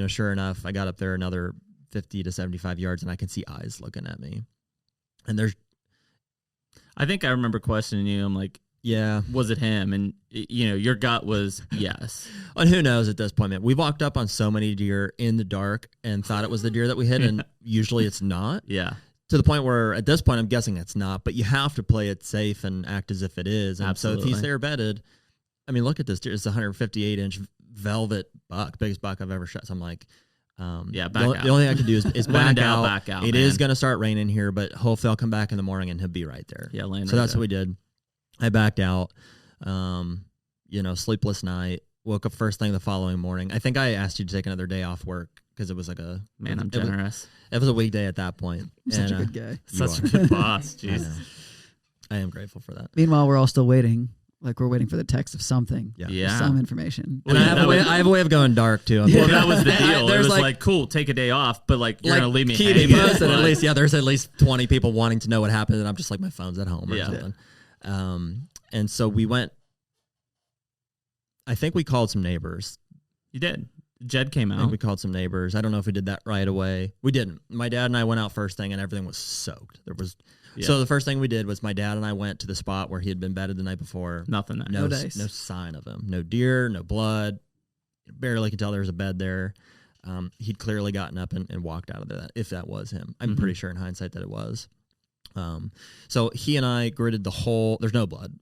sure enough, I got up there another 50 to 75 yards and I can see eyes looking at me. And I think I remember questioning you. I'm like, yeah, was it him? And your gut was yes. And who knows at this point, man? We walked up on so many deer in the dark and thought it was the deer that we hit, and usually it's not. Yeah. To the point where at this point I'm guessing it's not, but you have to play it safe and act as if it is. And Absolutely. so if he's there bedded, I mean, look at this deer. It's a 158-inch velvet buck, biggest buck I've ever shot. So I'm like, back the out. only thing I can do is When in back doubt, out. back out, It man. is going to start raining here, but hopefully I'll come back in the morning and he'll be right there. Yeah, laying so right that's there. what we did. I backed out. Sleepless night. Woke up first thing the following morning. I think I asked you to take another day off work because it was like I'm generous. It was a weekday at that point. Such a good guy. Such are. a good boss. I Jeez. know. I am grateful for that. Meanwhile, we're all still waiting. Like we're waiting for the text of something. Yeah. Some information. And I have a way of going dark too. Well, that was the deal. There's it was like, cool, take a day off, but like you're gonna leave me keep me hanging. posted at least. Yeah, there's at least 20 people wanting to know what happened, and I'm just like, my phone's at home or something. And so we went. I think we called some neighbors. You did. Jed came I think out. we called some neighbors. I don't know if we did that right away. We didn't. My dad and I went out first thing, and everything was soaked. So the first thing we did was my dad and I went to the spot where he had been bedded the night before. Nothing there. No dice. No sign of him. No deer, no blood. Barely could tell there was a bed there. He'd clearly gotten up and walked out of there, if that was him. I'm pretty sure in hindsight that it was. So he and I gridded the whole, there's no blood.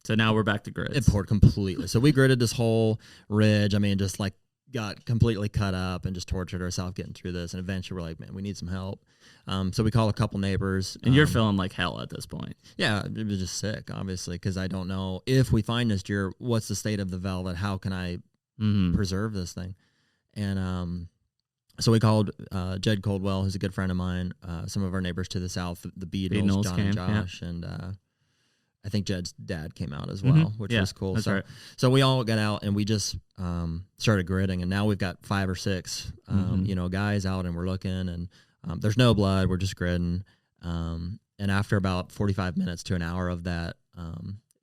So now we're back to grids. It poured completely. So we gridded this whole ridge. I mean, just like got completely cut up and just tortured ourselves getting through this. And eventually we're like, man, we need some help. So we called a couple neighbors. And you're feeling like hell at this point. Yeah, it was just sick, obviously, because I don't know if we find this deer, what's the state of the velvet? How can I preserve this thing? And so we called Jed Coldwell, who's a good friend of mine, some of our neighbors to the south, the Beadles, John and Josh, and I think Jed's dad came out as well, which was cool. That's right. So we all got out and we just started gridding, and now we've got 5 or 6, guys out, and we're looking, and there's no blood. We're just gridding. And after about 45 minutes to an hour of that,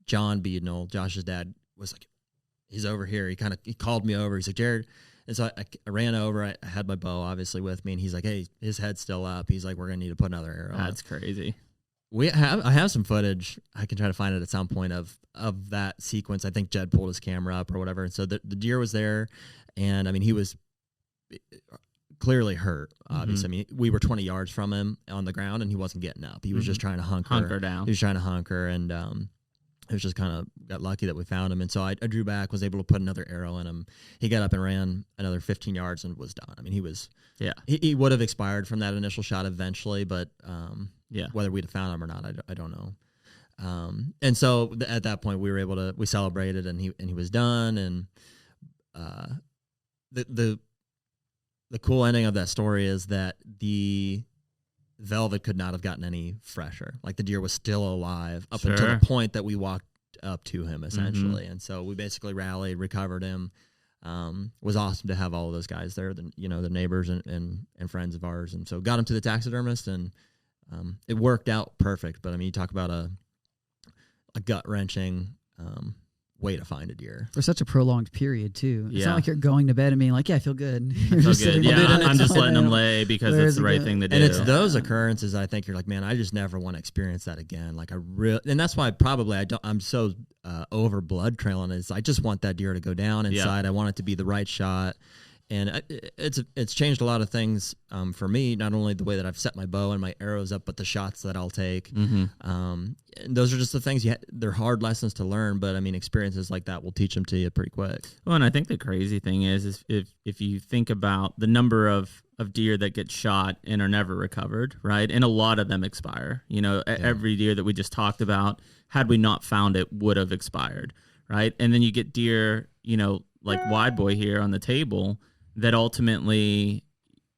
John Beadnell, Josh's dad, was like, he's over here. He called me over. He's like, Jared. And so I ran over. I had my bow obviously with me, and he's like, hey, his head's still up. He's like, we're going to need to put another arrow. That's crazy. I have some footage. I can try to find it at some point of that sequence. I think Jed pulled his camera up or whatever. And so the deer was there, and I mean, he was clearly hurt, obviously. I mean, we were 20 yards from him on the ground, and he wasn't getting up. He was just trying to hunker down. He was trying to hunker, and it was just kind of got lucky that we found him. And so I drew back, was able to put another arrow in him. He got up and ran another 15 yards and was done. I mean, he would have expired from that initial shot eventually, but whether we'd have found him or not, I don't know. And so at that point, we celebrated, and he was done. And the cool ending of that story is that the velvet could not have gotten any fresher. Like, the deer was still alive up until the point that we walked up to him, essentially. And so we basically rallied, recovered him. It was awesome to have all of those guys there, the neighbors and friends of ours. And so got him to the taxidermist, and it worked out perfect. But I mean, you talk about a gut wrenching way to find a deer For such a prolonged period, too. It's not like you're going to bed and being like, yeah, I feel good. You're I feel just good. sitting there. Yeah, I'm just letting them lay because it's the right thing to do. And it's those occurrences, I think, you're like, man, I just never want to experience that again. Like, and that's why probably I'm so over blood trailing, is I just want that deer to go down inside. I want it to be the right shot. And it's changed a lot of things for me, not only the way that I've set my bow and my arrows up, but the shots that I'll take. And those are just the things they're hard lessons to learn, but I mean, experiences like that will teach them to you pretty quick. Well, and I think the crazy thing is if you think about the number of deer that get shot and are never recovered, right? And a lot of them expire. Every deer that we just talked about, had we not found it, would have expired, right? And then you get deer, like Wide Boy here on the table, that ultimately,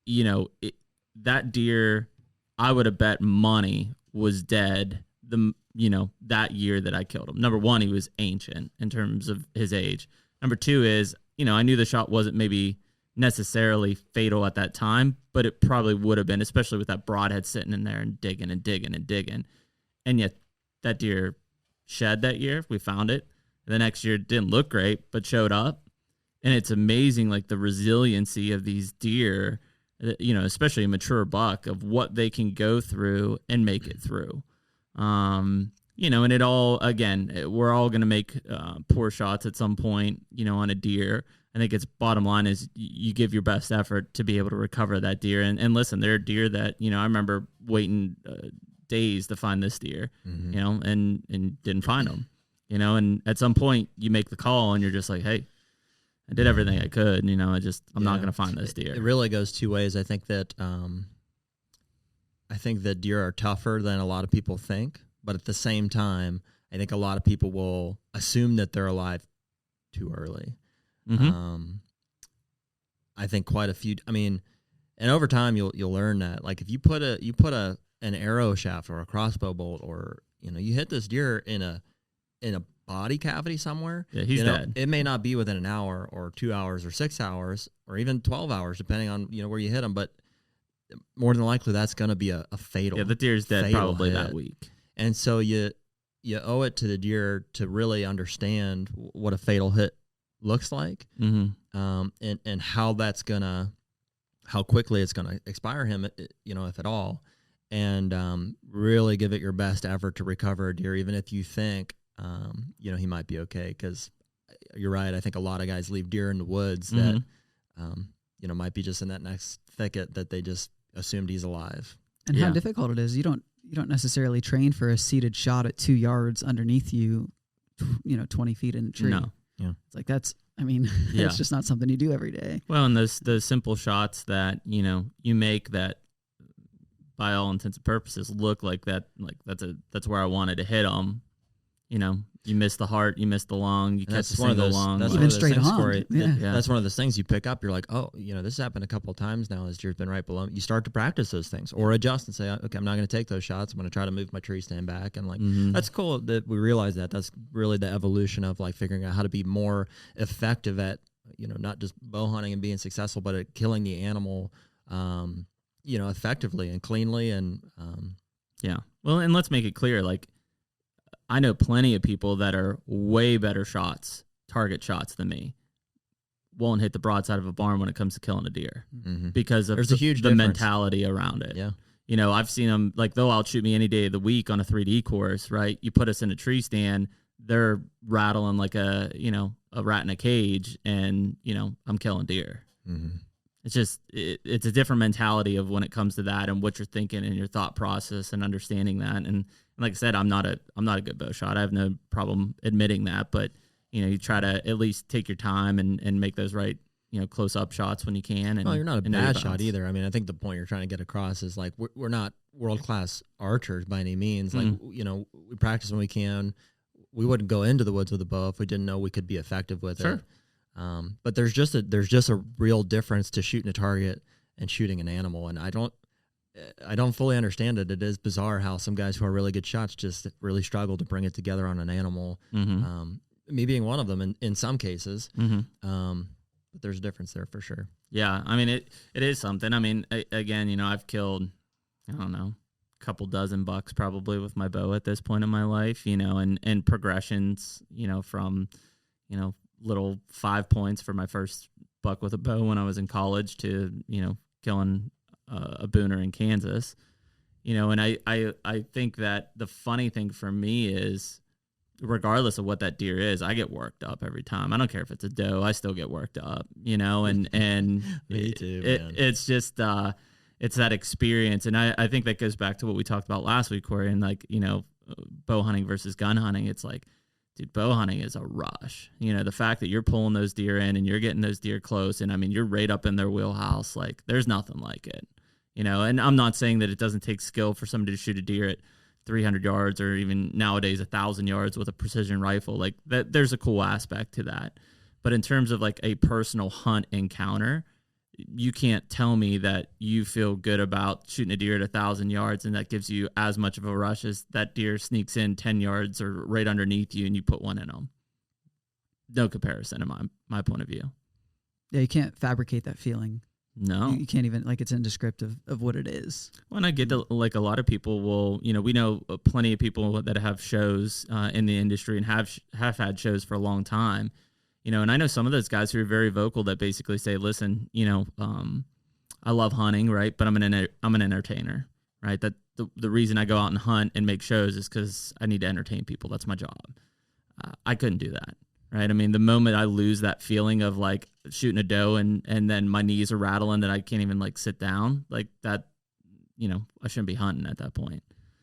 that deer, I would have bet money was dead that year that I killed him. Number one, he was ancient in terms of his age. Number two is, I knew the shot wasn't maybe necessarily fatal at that time, but it probably would have been, especially with that broadhead sitting in there and digging and digging and digging. And yet that deer shed that year. We found it. The next year it didn't look great, but showed up. And it's amazing, like the resiliency of these deer, especially a mature buck, of what they can go through and make it through. And it all, again, we're all going to make poor shots at some point, on a deer. I think it's bottom line is you give your best effort to be able to recover that deer. And listen, there are deer that, I remember waiting days to find this deer, and didn't find them, and at some point you make the call and you're just like, hey, I did everything I could, I'm not going to find this deer. It really goes two ways. I think that deer are tougher than a lot of people think, but at the same time, I think a lot of people will assume that they're alive too early. Mm-hmm. I think quite a few. I mean, and over time you'll learn that. Like if you put an arrow shaft or a crossbow bolt, or you hit this deer in a body cavity somewhere, yeah, he's dead. It may not be within an hour or 2 hours or 6 hours or even 12 hours, depending on where you hit them. But more than likely, that's going to be a fatal. Yeah, the deer's dead probably hit. that week. And so you owe it to the deer to really understand what a fatal hit looks like, mm-hmm. And how quickly it's gonna expire him, if at all, and really give it your best effort to recover a deer, even if you think he might be okay. Because you're right, I think a lot of guys leave deer in the woods mm-hmm. that might be just in that next thicket that they just assumed he's alive. And how difficult it is. You don't necessarily train for a seated shot at 2 yards underneath you, 20 feet in a tree. No. Yeah. It's like it's just not something you do every day. Well, and those simple shots that, you make that by all intents and purposes look like that, like that's where I wanted to hit them. You miss the heart, you miss the lung, you catch the single lung. That's even straight on. Yeah. That's one of those things you pick up. You're like, oh, this has happened a couple of times now. This deer's been right below. You start to practice those things or adjust and say, okay, I'm not going to take those shots. I'm going to try to move my tree stand back. And mm-hmm. that's cool that we realize that. That's really the evolution of like figuring out how to be more effective at, not just bow hunting and being successful, but at killing the animal, effectively and cleanly. And yeah. Well, and let's make it clear, like, I know plenty of people that are way better target shots than me, won't hit the broadside of a barn when it comes to killing a deer mm-hmm. because of the mentality around it. Yeah. I've seen them, like, they'll outshoot me any day of the week on a 3D course, right? You put us in a tree stand, they're rattling like a rat in a cage, and, I'm killing deer. Mm-hmm. It's just, it's a different mentality of when it comes to that and what you're thinking and your thought process and understanding that. And like I said, I'm not a good bow shot. I have no problem admitting that, but you try to at least take your time and make those right, close up shots when you can. And, well, you're not a bad shot either. I mean, I think the point you're trying to get across is like, we're not world-class archers by any means. Mm-hmm. Like, we practice when we can. We wouldn't go into the woods with a bow if we didn't know we could be effective with it. But there's just a real difference to shooting a target and shooting an animal. And I don't fully understand it. It is bizarre how some guys who are really good shots just really struggle to bring it together on an animal. Mm-hmm. Me being one of them in some cases. Mm-hmm. But there's a difference there for sure. Yeah. I mean, it is something. I mean, again, I've killed, I don't know, a couple dozen bucks probably with my bow at this point in my life, and progressions, from, little 5 points for my first buck with a bow when I was in college to, killing a booner in Kansas, and I think that the funny thing for me is, regardless of what that deer is, I get worked up every time. I don't care if it's a doe, I still get worked up, and Me too, it's just, it's that experience. And I think that goes back to what we talked about last week, Corey, and like, bow hunting versus gun hunting. It's like, dude, bow hunting is a rush. The fact that you're pulling those deer in and you're getting those deer close, and I mean, you're right up in their wheelhouse. Like, there's nothing like it, and I'm not saying that it doesn't take skill for somebody to shoot a deer at 300 yards or even nowadays 1,000 yards with a precision rifle. Like, that, there's a cool aspect to that. But in terms of like a personal hunt encounter, you can't tell me that you feel good about shooting a deer at 1,000 yards and that gives you as much of a rush as that deer sneaks in 10 yards or right underneath you and you put one in them. No comparison in my point of view. Yeah, you can't fabricate that feeling. No. You can't even, like, it's indescriptive of what it is. Well, and I get that, like, a lot of people will, we know plenty of people that have shows in the industry and have had shows for a long time. and I know some of those guys who are very vocal that basically say, listen, I love hunting, right? But I'm an entertainer, right? That the reason I go out and hunt and make shows is because I need to entertain people. That's my job. I couldn't do that, right? I mean, the moment I lose that feeling of like shooting a doe and then my knees are rattling that I can't even like sit down, like that, I shouldn't be hunting at that point.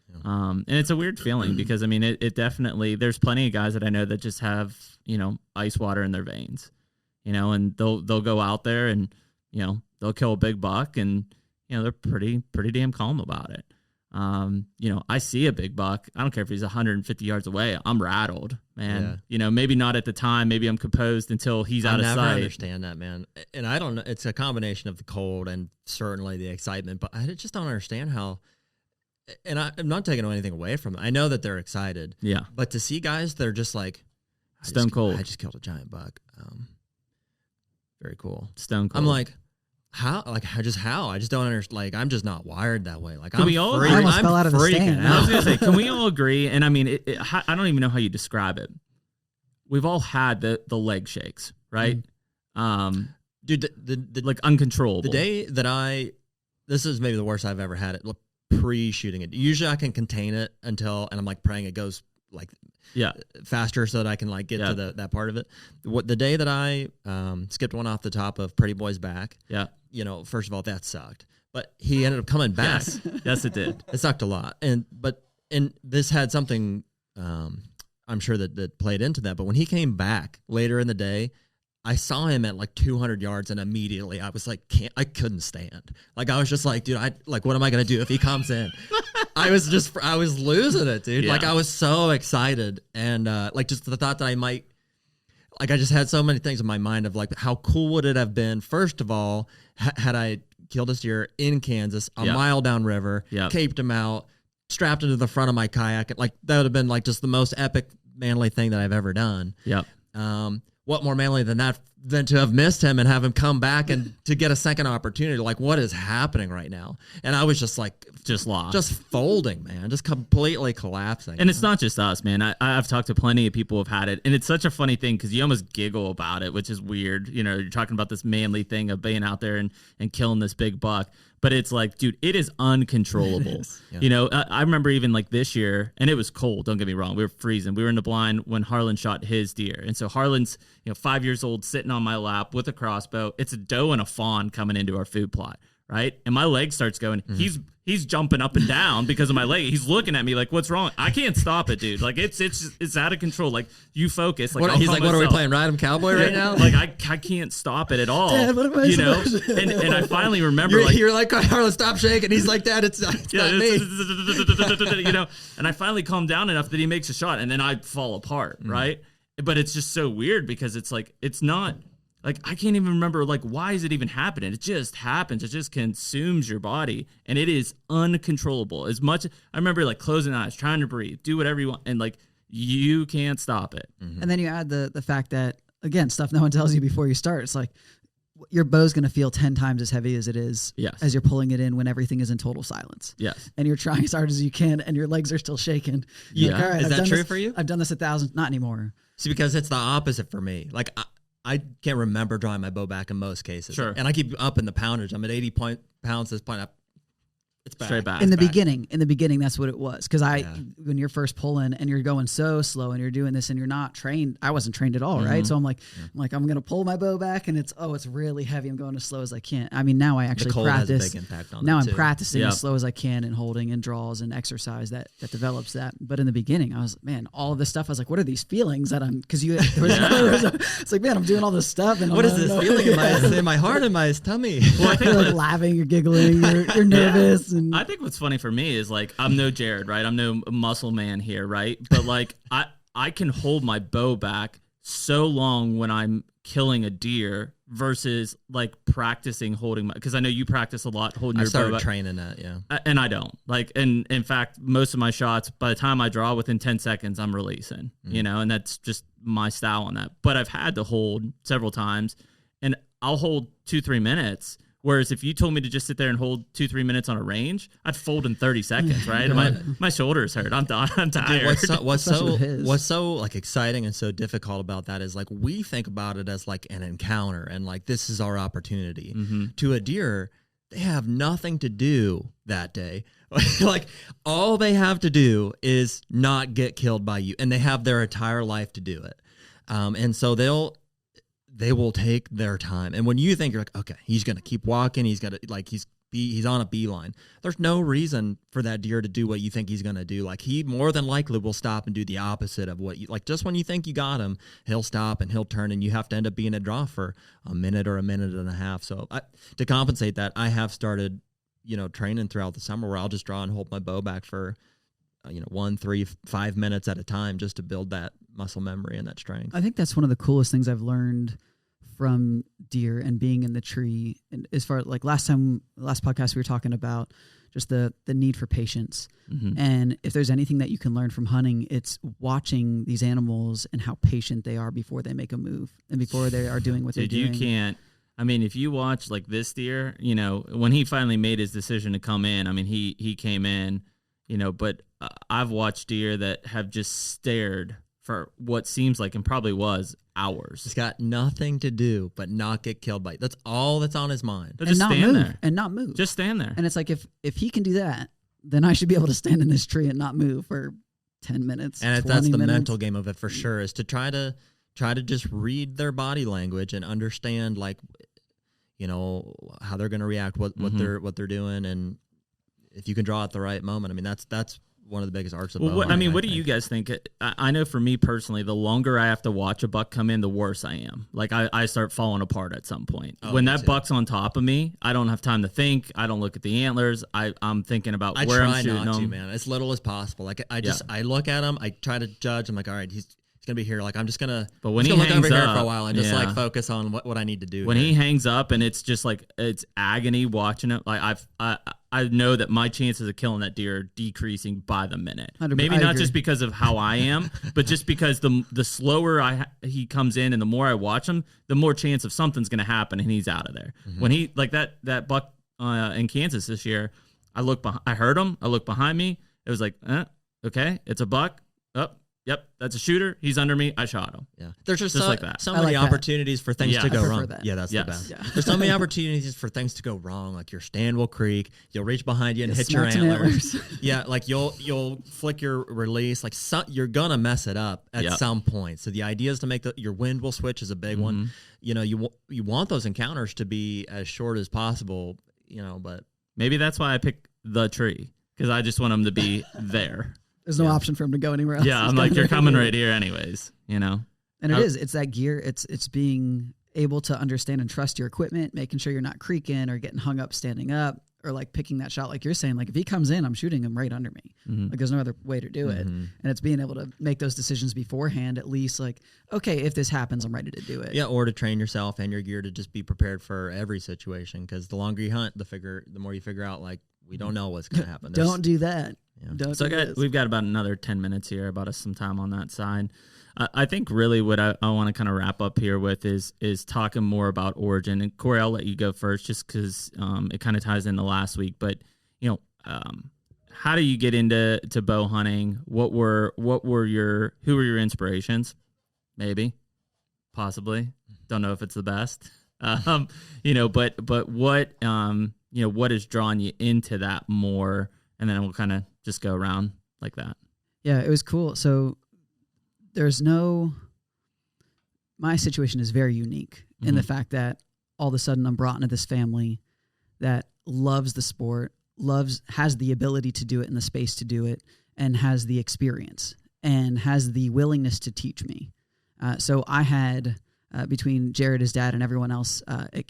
Yeah. And it's a weird feeling because I mean, it definitely, there's plenty of guys that I know that just have, ice water in their veins, and they'll go out there and, they'll kill a big buck and, they're pretty damn calm about it. I see a big buck. I don't care if he's 150 yards away. I'm rattled, man. Yeah. Maybe not at the time. Maybe I'm composed until he's out of sight. I never understand that, man. And I don't know. It's a combination of the cold and certainly the excitement, but I just don't understand how. And I'm not taking anything away from it. I know that they're excited. Yeah. But to see guys that are just like stone cold. I just killed a giant buck. Very cool. Stone cold. I'm like, how? Like, I just don't understand. Like, I'm just not wired that way. Like, I almost fell out of the stand. I was gonna say, can we all agree? And I mean, I don't even know how you describe it. We've all had the leg shakes, right? Mm-hmm. Dude, the like uncontrollable. The day that this is maybe the worst I've ever had it. Pre-shooting it. Usually, I can contain it and I'm like praying it goes like faster so that I can like get to that part of it. The day that I skipped one off the top of Pretty Boy's back. Yeah. First of all, that sucked. But he ended up coming back. Yes, it did. It sucked a lot. And this had something I'm sure that played into that. But when he came back later in the day, I saw him at like 200 yards and immediately I was like, I couldn't stand. Like, I was just like, dude, what am I going to do if he comes in? I was losing it, dude. Yeah. Like, I was so excited. And like just the thought that I might, like, I just had so many things in my mind of like, how cool would it have been, first of all, had I killed this deer in Kansas, a mile downriver, caped him out, strapped him to the front of my kayak. Like, that would have been like just the most epic, manly thing that I've ever done. Yep. What more manly than that, than to have missed him and have him come back and to get a second opportunity? Like, what is happening right now? And I was just like, just lost, just folding, man, just completely collapsing. And it's not just us, man. I've talked to plenty of people who've had it, and it's such a funny thing because you almost giggle about it, which is weird. You're talking about this manly thing of being out there and killing this big buck. But it's like, dude, it is uncontrollable. It is. Yeah. I remember even like this year, and it was cold. Don't get me wrong. We were freezing. We were in the blind when Harlan shot his deer. And so Harlan's, 5 years old, sitting on my lap with a crossbow. It's a doe and a fawn coming into our food plot, right? And my leg starts going. Mm-hmm. He's jumping up and down because of my leg. He's looking at me like, "What's wrong?" I can't stop it, dude. Like it's out of control. Like, you focus. Like, he's like, "What are we playing, Ride 'em Cowboy right now?" Like I can't stop it at all. Dad, what am I supposed to do? And I finally remember, you're like, Harlan, stop shaking. He's like, "Dad, it's not me." And I finally calm down enough that he makes a shot, and then I fall apart, right? But it's just so weird because it's like it's not. Like, I can't even remember, like, why is it even happening? It just happens. It just consumes your body, and it is uncontrollable. As much, I remember, like, closing eyes, trying to breathe, do whatever you want, and, like, you can't stop it. Mm-hmm. And then you add the fact that, again, stuff no one tells you before you start. It's like, your bow's going to feel 10 times as heavy as it is as you're pulling it in when everything is in total silence. Yes. And you're trying as hard as you can, and your legs are still shaking. Yeah. Like, all right, is that true for you? I've done this 1,000, not anymore. See, because it's the opposite for me. Like, I can't remember drawing my bow back in most cases. Sure. And I keep up in the poundage. I'm at 80 pounds at this point. It's back. Straight back. In the beginning, that's what it was. Because when you're first pulling and you're going so slow and you're doing this and you're not trained, I wasn't trained at all, right? So I'm like, I'm going to pull my bow back and it's really heavy. I'm going as slow as I can. I mean, now I actually practice. Has a big impact on now that I'm too. practicing as slow as I can and holding and draws and exercise that develops that. But in the beginning, I was, man, all of this stuff, I was like, what are these feelings that I'm, because it's like, man, I'm doing all this stuff. And what is this feeling in my heart and my tummy? Well, I think you're like laughing, you're giggling, you're nervous. And I think what's funny for me is like, I'm no Jared, right? I'm no muscle man here, right? But like I can hold my bow back so long when I'm killing a deer versus like practicing holding my, because I know you practice a lot holding your bow back. I started training that, yeah. And I don't. Like, and in fact, most of my shots, by the time I draw within 10 seconds, I'm releasing, and that's just my style on that. But I've had to hold several times, and I'll hold 2-3 minutes Whereas if you told me to just sit there and hold 2-3 minutes on a range, I'd fold in 30 seconds, right? My shoulders hurt. I'm tired. Dude, what's Especially so like exciting and so difficult about that is like we think about it as like an encounter and like this is our opportunity. To a deer, they have nothing to do that day. Like all they have to do is not get killed by you, and they have their entire life to do it. And so they will take their time. And when you think you're like, okay, he's going to keep walking, he's got to like, he's on a beeline. There's no reason for that deer to do what you think he's going to do. Like he more than likely will stop and do the opposite of what you like. Just when you think you got him, he'll stop and he'll turn, and you have to end up being a draw for a minute or a minute and a half. So to compensate that, I have started, training throughout the summer where I'll just draw and hold my bow back for 1, 3, 5 minutes at a time just to build that muscle memory and that strength. I think that's one of the coolest things I've learned from deer and being in the tree. And as far like last podcast, we were talking about just the need for patience. And if there's anything that you can learn from hunting, it's watching these animals and how patient they are before they make a move and before they are doing what they're doing. You can't. I mean, if you watch like this deer, when he finally made his decision to come in, I mean, he came in, but I've watched deer that have just stared for what seems like and probably was hours. He's got nothing to do but not get killed by. That's all that's on his mind. They'll just stand there and not move. Just stand there. And it's like if he can do that, then I should be able to stand in this tree and not move for 10 minutes. And 20 that's the minutes. mental game of it for sure, is to try to just read their body language and understand like how they're going to react, what they're doing, and if you can draw at the right moment. I mean, that's one of the biggest arts of bow hunting, what do you guys think? I know for me personally, the longer I have to watch a buck come in, the worse I am. Like I start falling apart at some point. When that buck's on top of me, I don't have time to think. I don't look at the antlers. I'm thinking about where I'm shooting them. I try not to, man, as little as possible. Like I look at him, I try to judge. I'm like, all right, he's gonna be here. Like I'm just gonna. But when he look hangs over here up, for a while and just like focus on what I need to do. When he hangs up and it's just like it's agony watching it. Like I know that my chances of killing that deer are decreasing by the minute. Maybe not just because of how I am, but just because the slower he comes in and the more I watch him, the more chance of something's going to happen and he's out of there. When he like that buck in Kansas this year, I heard him. I looked behind me. It was like, okay, it's a buck. Yep, that's a shooter. He's under me. I shot him. Yeah, there's just like that. So many opportunities for things to go wrong. That. Yeah, that's the best. Yeah. There's so many opportunities for things to go wrong. Like your stand will creak. You'll reach behind you and hit your antlers. Yeah, like you'll flick your release. Like you're gonna mess it up at some point. So the idea is to make your wind will switch is a big one. You want those encounters to be as short as possible. But maybe that's why I picked the tree, because I just want them to be there. There's no option for him to go anywhere else. Yeah, I'm like, you're coming right here anyways, And it's that gear. It's being able to understand and trust your equipment, making sure you're not creaking or getting hung up standing up, or like picking that shot like you're saying. Like if he comes in, I'm shooting him right under me. Like there's no other way to do it. And it's being able to make those decisions beforehand, at least like, okay, if this happens, I'm ready to do it. Yeah, or to train yourself and your gear to just be prepared for every situation, because the longer you hunt, the more you figure out like, we don't know what's going to happen. Don't do that. Yeah. So we've got about another 10 minutes here, about some time on that side. I think really what I want to kind of wrap up here with is talking more about origin. And Corey, I'll let you go first, just because it kind of ties into last week. But how do you get into bow hunting? Who were your inspirations? Maybe, possibly. Don't know if it's the best. But what has drawn you into that more? And then we'll kind of just go around like that. Yeah, it was cool. So my situation is very unique in the fact that all of a sudden I'm brought into this family that loves the sport, has the ability to do it and the space to do it, and has the experience and has the willingness to teach me. So I had, between Jared, his dad, and everyone else at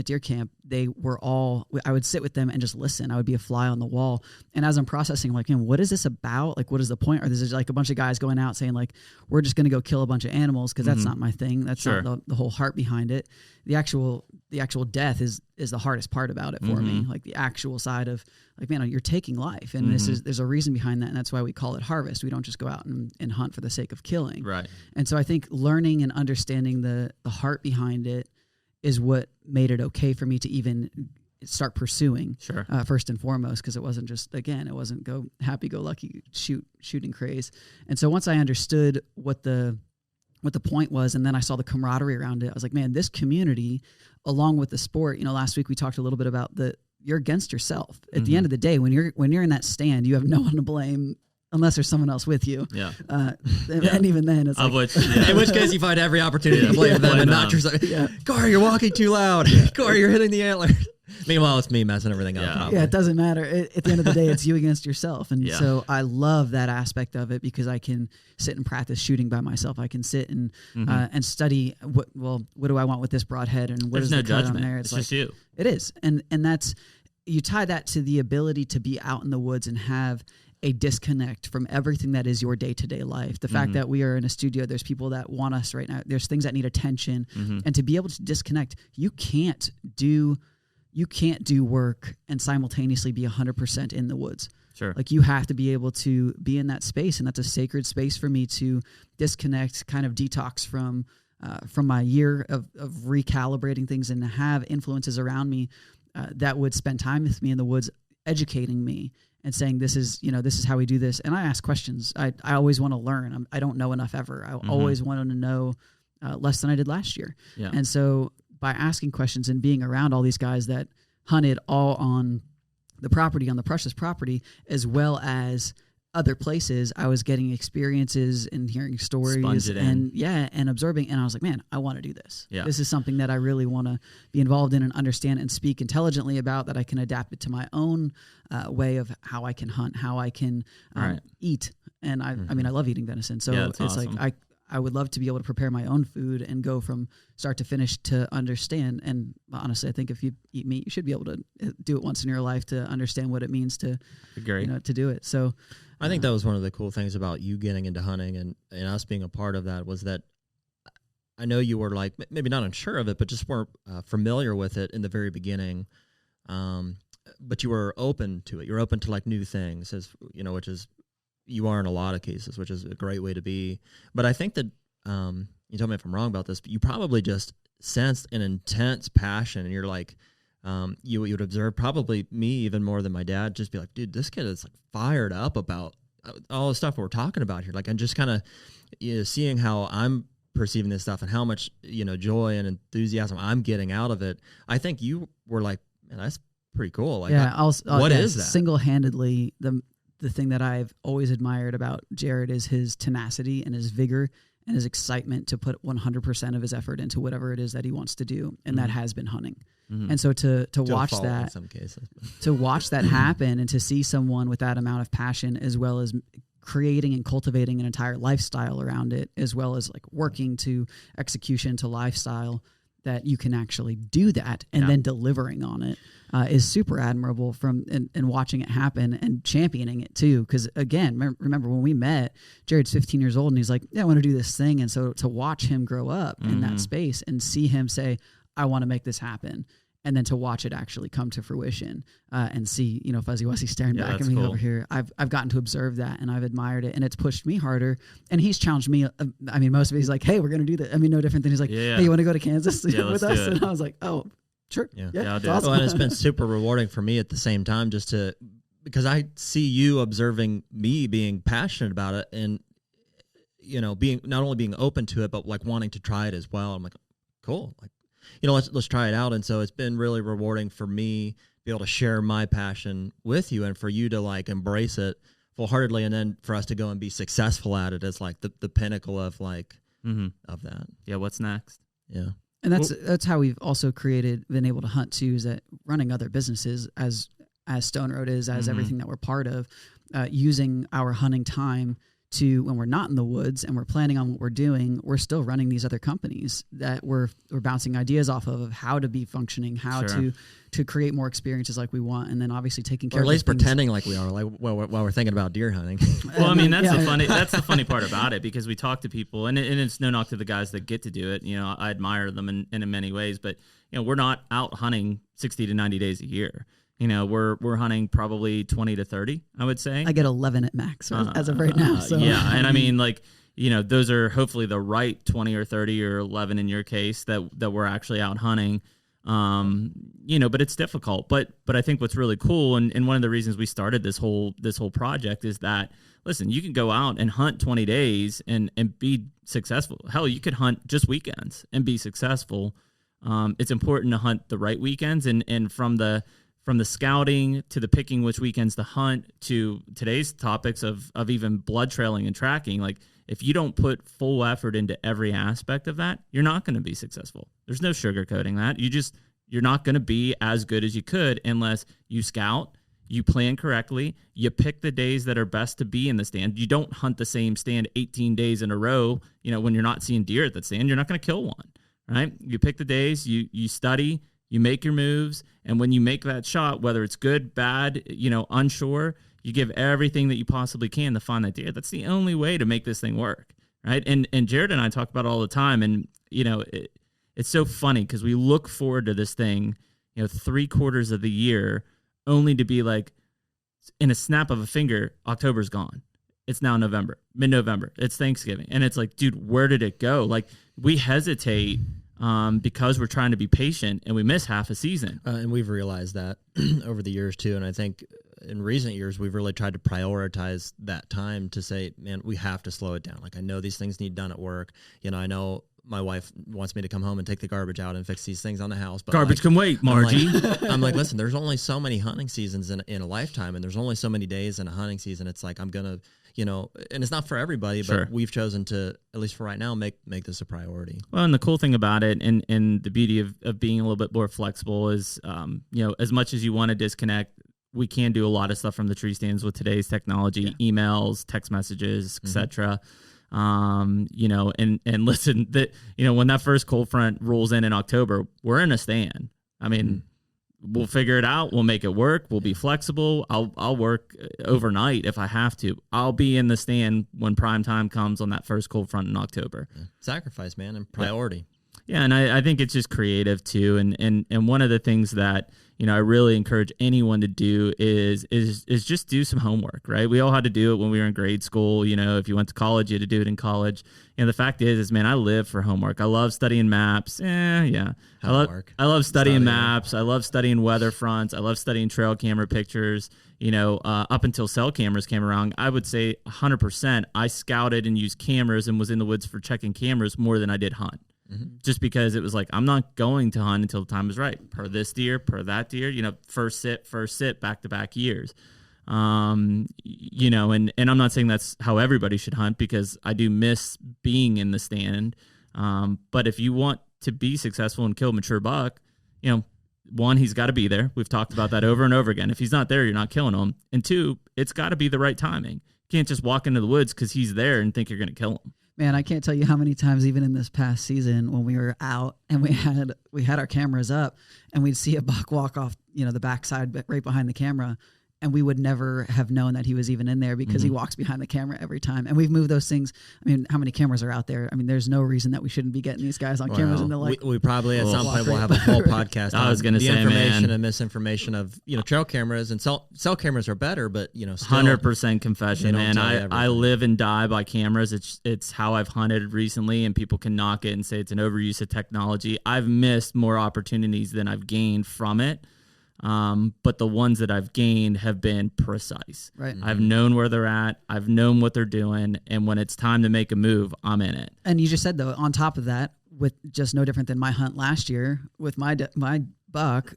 deer camp, they were all, I would sit with them and just listen. I would be a fly on the wall. And as I'm processing, I'm like, man, what is this about? Like, what is the point? Or this is like a bunch of guys going out saying like, we're just going to go kill a bunch of animals, because that's not my thing. That's not the whole heart behind it. The actual death is the hardest part about it for me. Like the actual side of like, man, you're taking life, and there's a reason behind that, and that's why we call it harvest. We don't just go out and hunt for the sake of killing. Right. And so I think learning and understanding the heart behind it is what made it okay for me to even start pursuing. Sure. First and foremost, because it wasn't just, again, it wasn't go happy-go-lucky shooting craze. And so once I understood what the point was, and then I saw the camaraderie around it, I was like, man, this community, along with the sport, last week we talked a little bit about you're against yourself. At the end of the day, when you're in that stand, you have no one to blame unless there's someone else with you. Yeah. And even then, it's in which case you find every opportunity to blame them and not yourself. Yeah. Corey, you're walking too loud. Corey, you're hitting the antler. Meanwhile, it's me messing everything up. Probably. Yeah, it doesn't matter. At the end of the day, it's you against yourself. And Yeah. so I love that aspect of it because I can sit and practice shooting by myself. I can sit and study what do I want with this broadhead and what There's is no the cut judgment. on there. It's just you. It is. And that's, you tie that to the ability to be out in the woods and have a disconnect from everything that is your day-to-day life. The fact that we are in a studio, there's people that want us right now. There's things that need attention. And to be able to disconnect, you can't do work and simultaneously be 100% in the woods. Sure. Like you have to be able to be in that space, and that's a sacred space for me to disconnect, kind of detox from my year of recalibrating things and have influences around me that would spend time with me in the woods, educating me and saying, this is how we do this. And I ask questions. I always want to learn. I don't know enough ever. I always wanted to know less than I did last year. Yeah. And so by asking questions and being around all these guys that hunted all on the property, on the precious property, as well as other places, I was getting experiences and hearing stories and absorbing. And I was like, man, I want to do this. Yeah. This is something that I really want to be involved in and understand and speak intelligently about, that I can adapt it to my own way of how I can hunt, how I can eat. And I mean, I love eating venison. So Yeah, it's awesome. like, I would love to be able to prepare my own food and go from start to finish to understand. And honestly, I think if you eat meat, you should be able to do it once in your life to understand what it means to, to do it. So I think that was one of the cool things about you getting into hunting and us being a part of that, was that I know you were like, maybe not unsure of it, but just weren't familiar with it in the very beginning. But you were open to it. You're open to like new things, which is, you are in a lot of cases, which is a great way to be. But I think that, you tell me if I'm wrong about this, but you probably just sensed an intense passion, and you're like, you would observe probably me even more than my dad, just be like, dude, this kid is like fired up about all the stuff we're talking about here. Like, I'm just kind of seeing how I'm perceiving this stuff and how much, joy and enthusiasm I'm getting out of it. I think you were like, man, that's pretty cool. Like, what is that? Single-handedly, the thing that I've always admired about Jared is his tenacity and his vigor and his excitement to put 100% of his effort into whatever it is that he wants to do. And that has been hunting. And so to watch that, in some cases, to watch that happen and to see someone with that amount of passion, as well as creating and cultivating an entire lifestyle around it, as well as like working to execution to lifestyle, that you can actually do that and then delivering on it is super admirable and watching it happen and championing it too. Because again, remember when we met, Jared's 15 years old and he's like, yeah, I want to do this thing. And so to watch him grow up in that space and see him say, I want to make this happen. And then to watch it actually come to fruition and see, Fuzzy Wuzzy staring back at me over here. I've gotten to observe that and I've admired it, and it's pushed me harder. And he's challenged me. I mean, most of it, he's like, hey, we're going to do that. I mean, no different than he's like, hey, you want to go to Kansas with us? And I was like, oh, sure. Yeah, I'll do awesome. Well, and it's been super rewarding for me at the same time, because I see you observing me being passionate about it and, being not only being open to it, but like wanting to try it as well. I'm like, cool. Like, let's try it out. And so it's been really rewarding for me to be able to share my passion with you and for you to like embrace it full-heartedly, and then for us to go and be successful at it as like the pinnacle of like of that. Yeah, what's next? Yeah. And that's how we've also been able to hunt too, is that running other businesses as Stone Road is, as everything that we're part of, using our hunting time to, when we're not in the woods and we're planning on what we're doing, we're still running these other companies that we're bouncing ideas off of how to be functioning, how to create more experiences like we want, and then obviously taking care or of at least things. pretending like we are, like while we're thinking about deer hunting. Well, I mean, that's the funny part about it, because we talk to people, and it's no knock to the guys that get to do it. I admire them in many ways, but we're not out hunting 60 to 90 days a year. We're hunting probably 20 to 30, I would say. I get 11 at max as of right now. So. Yeah, and I mean, like, those are hopefully the right 20 or 30 or 11 in your case that we're actually out hunting. But it's difficult. But I think what's really cool, and one of the reasons we started this whole project is that, listen, you can go out and hunt 20 days and be successful. Hell, you could hunt just weekends and be successful. It's important to hunt the right weekends, and from the scouting to the picking which weekends to hunt to today's topics of even blood trailing and tracking. Like, if you don't put full effort into every aspect of that, you're not going to be successful. There's no sugarcoating that. You're not going to be as good as you could unless you scout, you plan correctly, you pick the days that are best to be in the stand. You don't hunt the same stand 18 days in a row. When you're not seeing deer at that stand, you're not going to kill one, right? You pick the days, you study, you make your moves, and when you make that shot, whether it's good, bad, unsure, you give everything that you possibly can to find that deer. That's the only way to make this thing work, right? And Jared and I talk about it all the time, and it's so funny because we look forward to this thing, 3/4 of the year, only to be like, in a snap of a finger, October's gone. It's now November, mid-November. It's Thanksgiving, and it's like, dude, where did it go? Like, we hesitate because we're trying to be patient, and we miss half a season. And we've realized that over the years too. And I think in recent years, we've really tried to prioritize that time to say, man, we have to slow it down. Like, I know these things need done at work. I know my wife wants me to come home and take the garbage out and fix these things on the house. But garbage can wait, Margie. I'm like, listen, there's only so many hunting seasons in a lifetime, and there's only so many days in a hunting season. It's like, I'm going to, and it's not for everybody, but Sure. we've chosen to, at least for right now, make this a priority. Well, and the cool thing about it, and the beauty of being a little bit more flexible is, as much as you want to disconnect, we can do a lot of stuff from the tree stands with today's technology, emails, text messages, etc. And listen, that when that first cold front rolls in October, we're in a stand. I mean, we'll figure it out. We'll make it work. We'll be flexible. I'll work overnight if I have to. I'll be in the stand when prime time comes on that first cold front in October. Sacrifice, man, and priority. Yeah, and I think it's just creative too. And one of the things that I really encourage anyone to do is just do some homework, right? We all had to do it when we were in grade school. If you went to college, you had to do it in college. The fact is, man, I live for homework. I love studying maps. I love studying maps. I love studying weather fronts. I love studying trail camera pictures. Up until cell cameras came around, I would say 100%. I scouted and used cameras and was in the woods for checking cameras more than I did hunt. Just because it was like, I'm not going to hunt until the time is right. Per this deer, per that deer, first sit, back-to-back years. And I'm not saying that's how everybody should hunt, because I do miss being in the stand. But if you want to be successful and kill a mature buck, one, he's got to be there. We've talked about that over and over again. If he's not there, you're not killing him. And two, it's got to be the right timing. You can't just walk into the woods because he's there and think you're going to kill him. Man, I can't tell you how many times, even in this past season, when we were out and we had our cameras up, and we'd see a buck walk off, the backside right behind the camera, and we would never have known that he was even in there because he walks behind the camera every time. And we've moved those things. I mean, how many cameras are out there? I mean, there's no reason that we shouldn't be getting these guys on cameras. And they're like, we probably at some point will have a whole podcast. I was going to say, information and misinformation of trail cameras, and cell cameras are better, but still, 100% confession, man. I live and die by cameras. It's how I've hunted recently, and people can knock it and say it's an overuse of technology. I've missed more opportunities than I've gained from it. But the ones that I've gained have been precise. Right. I've known where they're at. I've known what they're doing. And when it's time to make a move, I'm in it. And you just said, though, on top of that, with just no different than my hunt last year with my buck,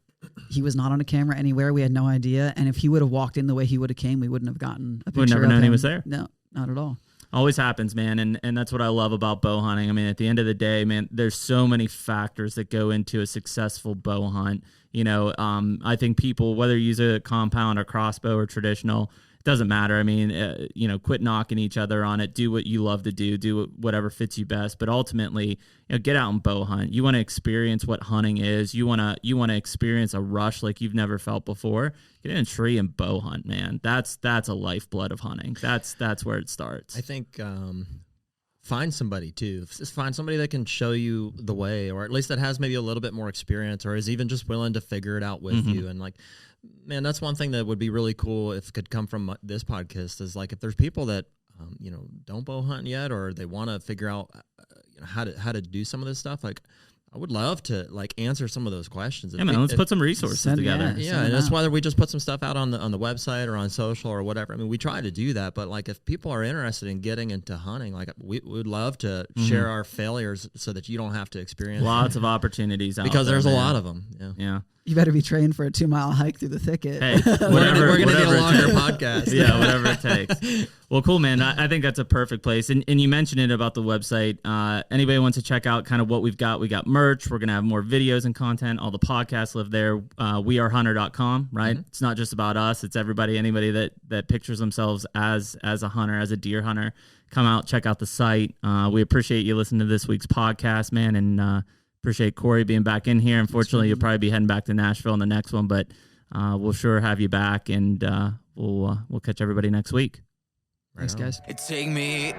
he was not on a camera anywhere. We had no idea. And if he would have walked in the way he would have came, we wouldn't have gotten a picture. We'd never known he was there. No, not at all. Always happens, man. And that's what I love about bow hunting. I mean, at the end of the day, man, there's so many factors that go into a successful bow hunt. I think people, whether you use a compound or crossbow or traditional, it doesn't matter. I mean, quit knocking each other on it. Do what you love to do whatever fits you best. But ultimately, get out and bow hunt. You want to experience what hunting is. You want to experience a rush like you've never felt before. Get in a tree and bow hunt, man. That's a lifeblood of hunting. That's where it starts. I think find somebody too. Just find somebody that can show you the way, or at least that has maybe a little bit more experience, or is even just willing to figure it out with you. And man, that's one thing that would be really cool if it could come from this podcast, is like, if there's people that don't bow hunt yet, or they want to figure out how to do some of this stuff, like I would love to answer some of those questions. Yeah, man, let's put some resources together. Yeah, and that's whether we just put some stuff out on the website or on social or whatever. I mean, we try to do that, but like if people are interested in getting into hunting, like we would love to share our failures so that you don't have to experience lots of opportunities out because there, there's a lot of them. Yeah. You better be trained for a 2-mile hike through the thicket. Hey, we're going to need a longer podcast. Yeah, whatever it takes. Well, cool, man. I think that's a perfect place. And you mentioned it about the website. Anybody wants to check out kind of what we've got? We got merch. We're going to have more videos and content. All the podcasts live there. WeAreHunter.com, right? Mm-hmm. It's not just about us. It's anybody that pictures themselves as a hunter, as a deer hunter. Come out, check out the site. We appreciate you listening to this week's podcast, man, and appreciate Corey being back in here. Unfortunately, you'll probably be heading back to Nashville in the next one, but we'll sure have you back, and we'll catch everybody next week. Thanks, guys. Take me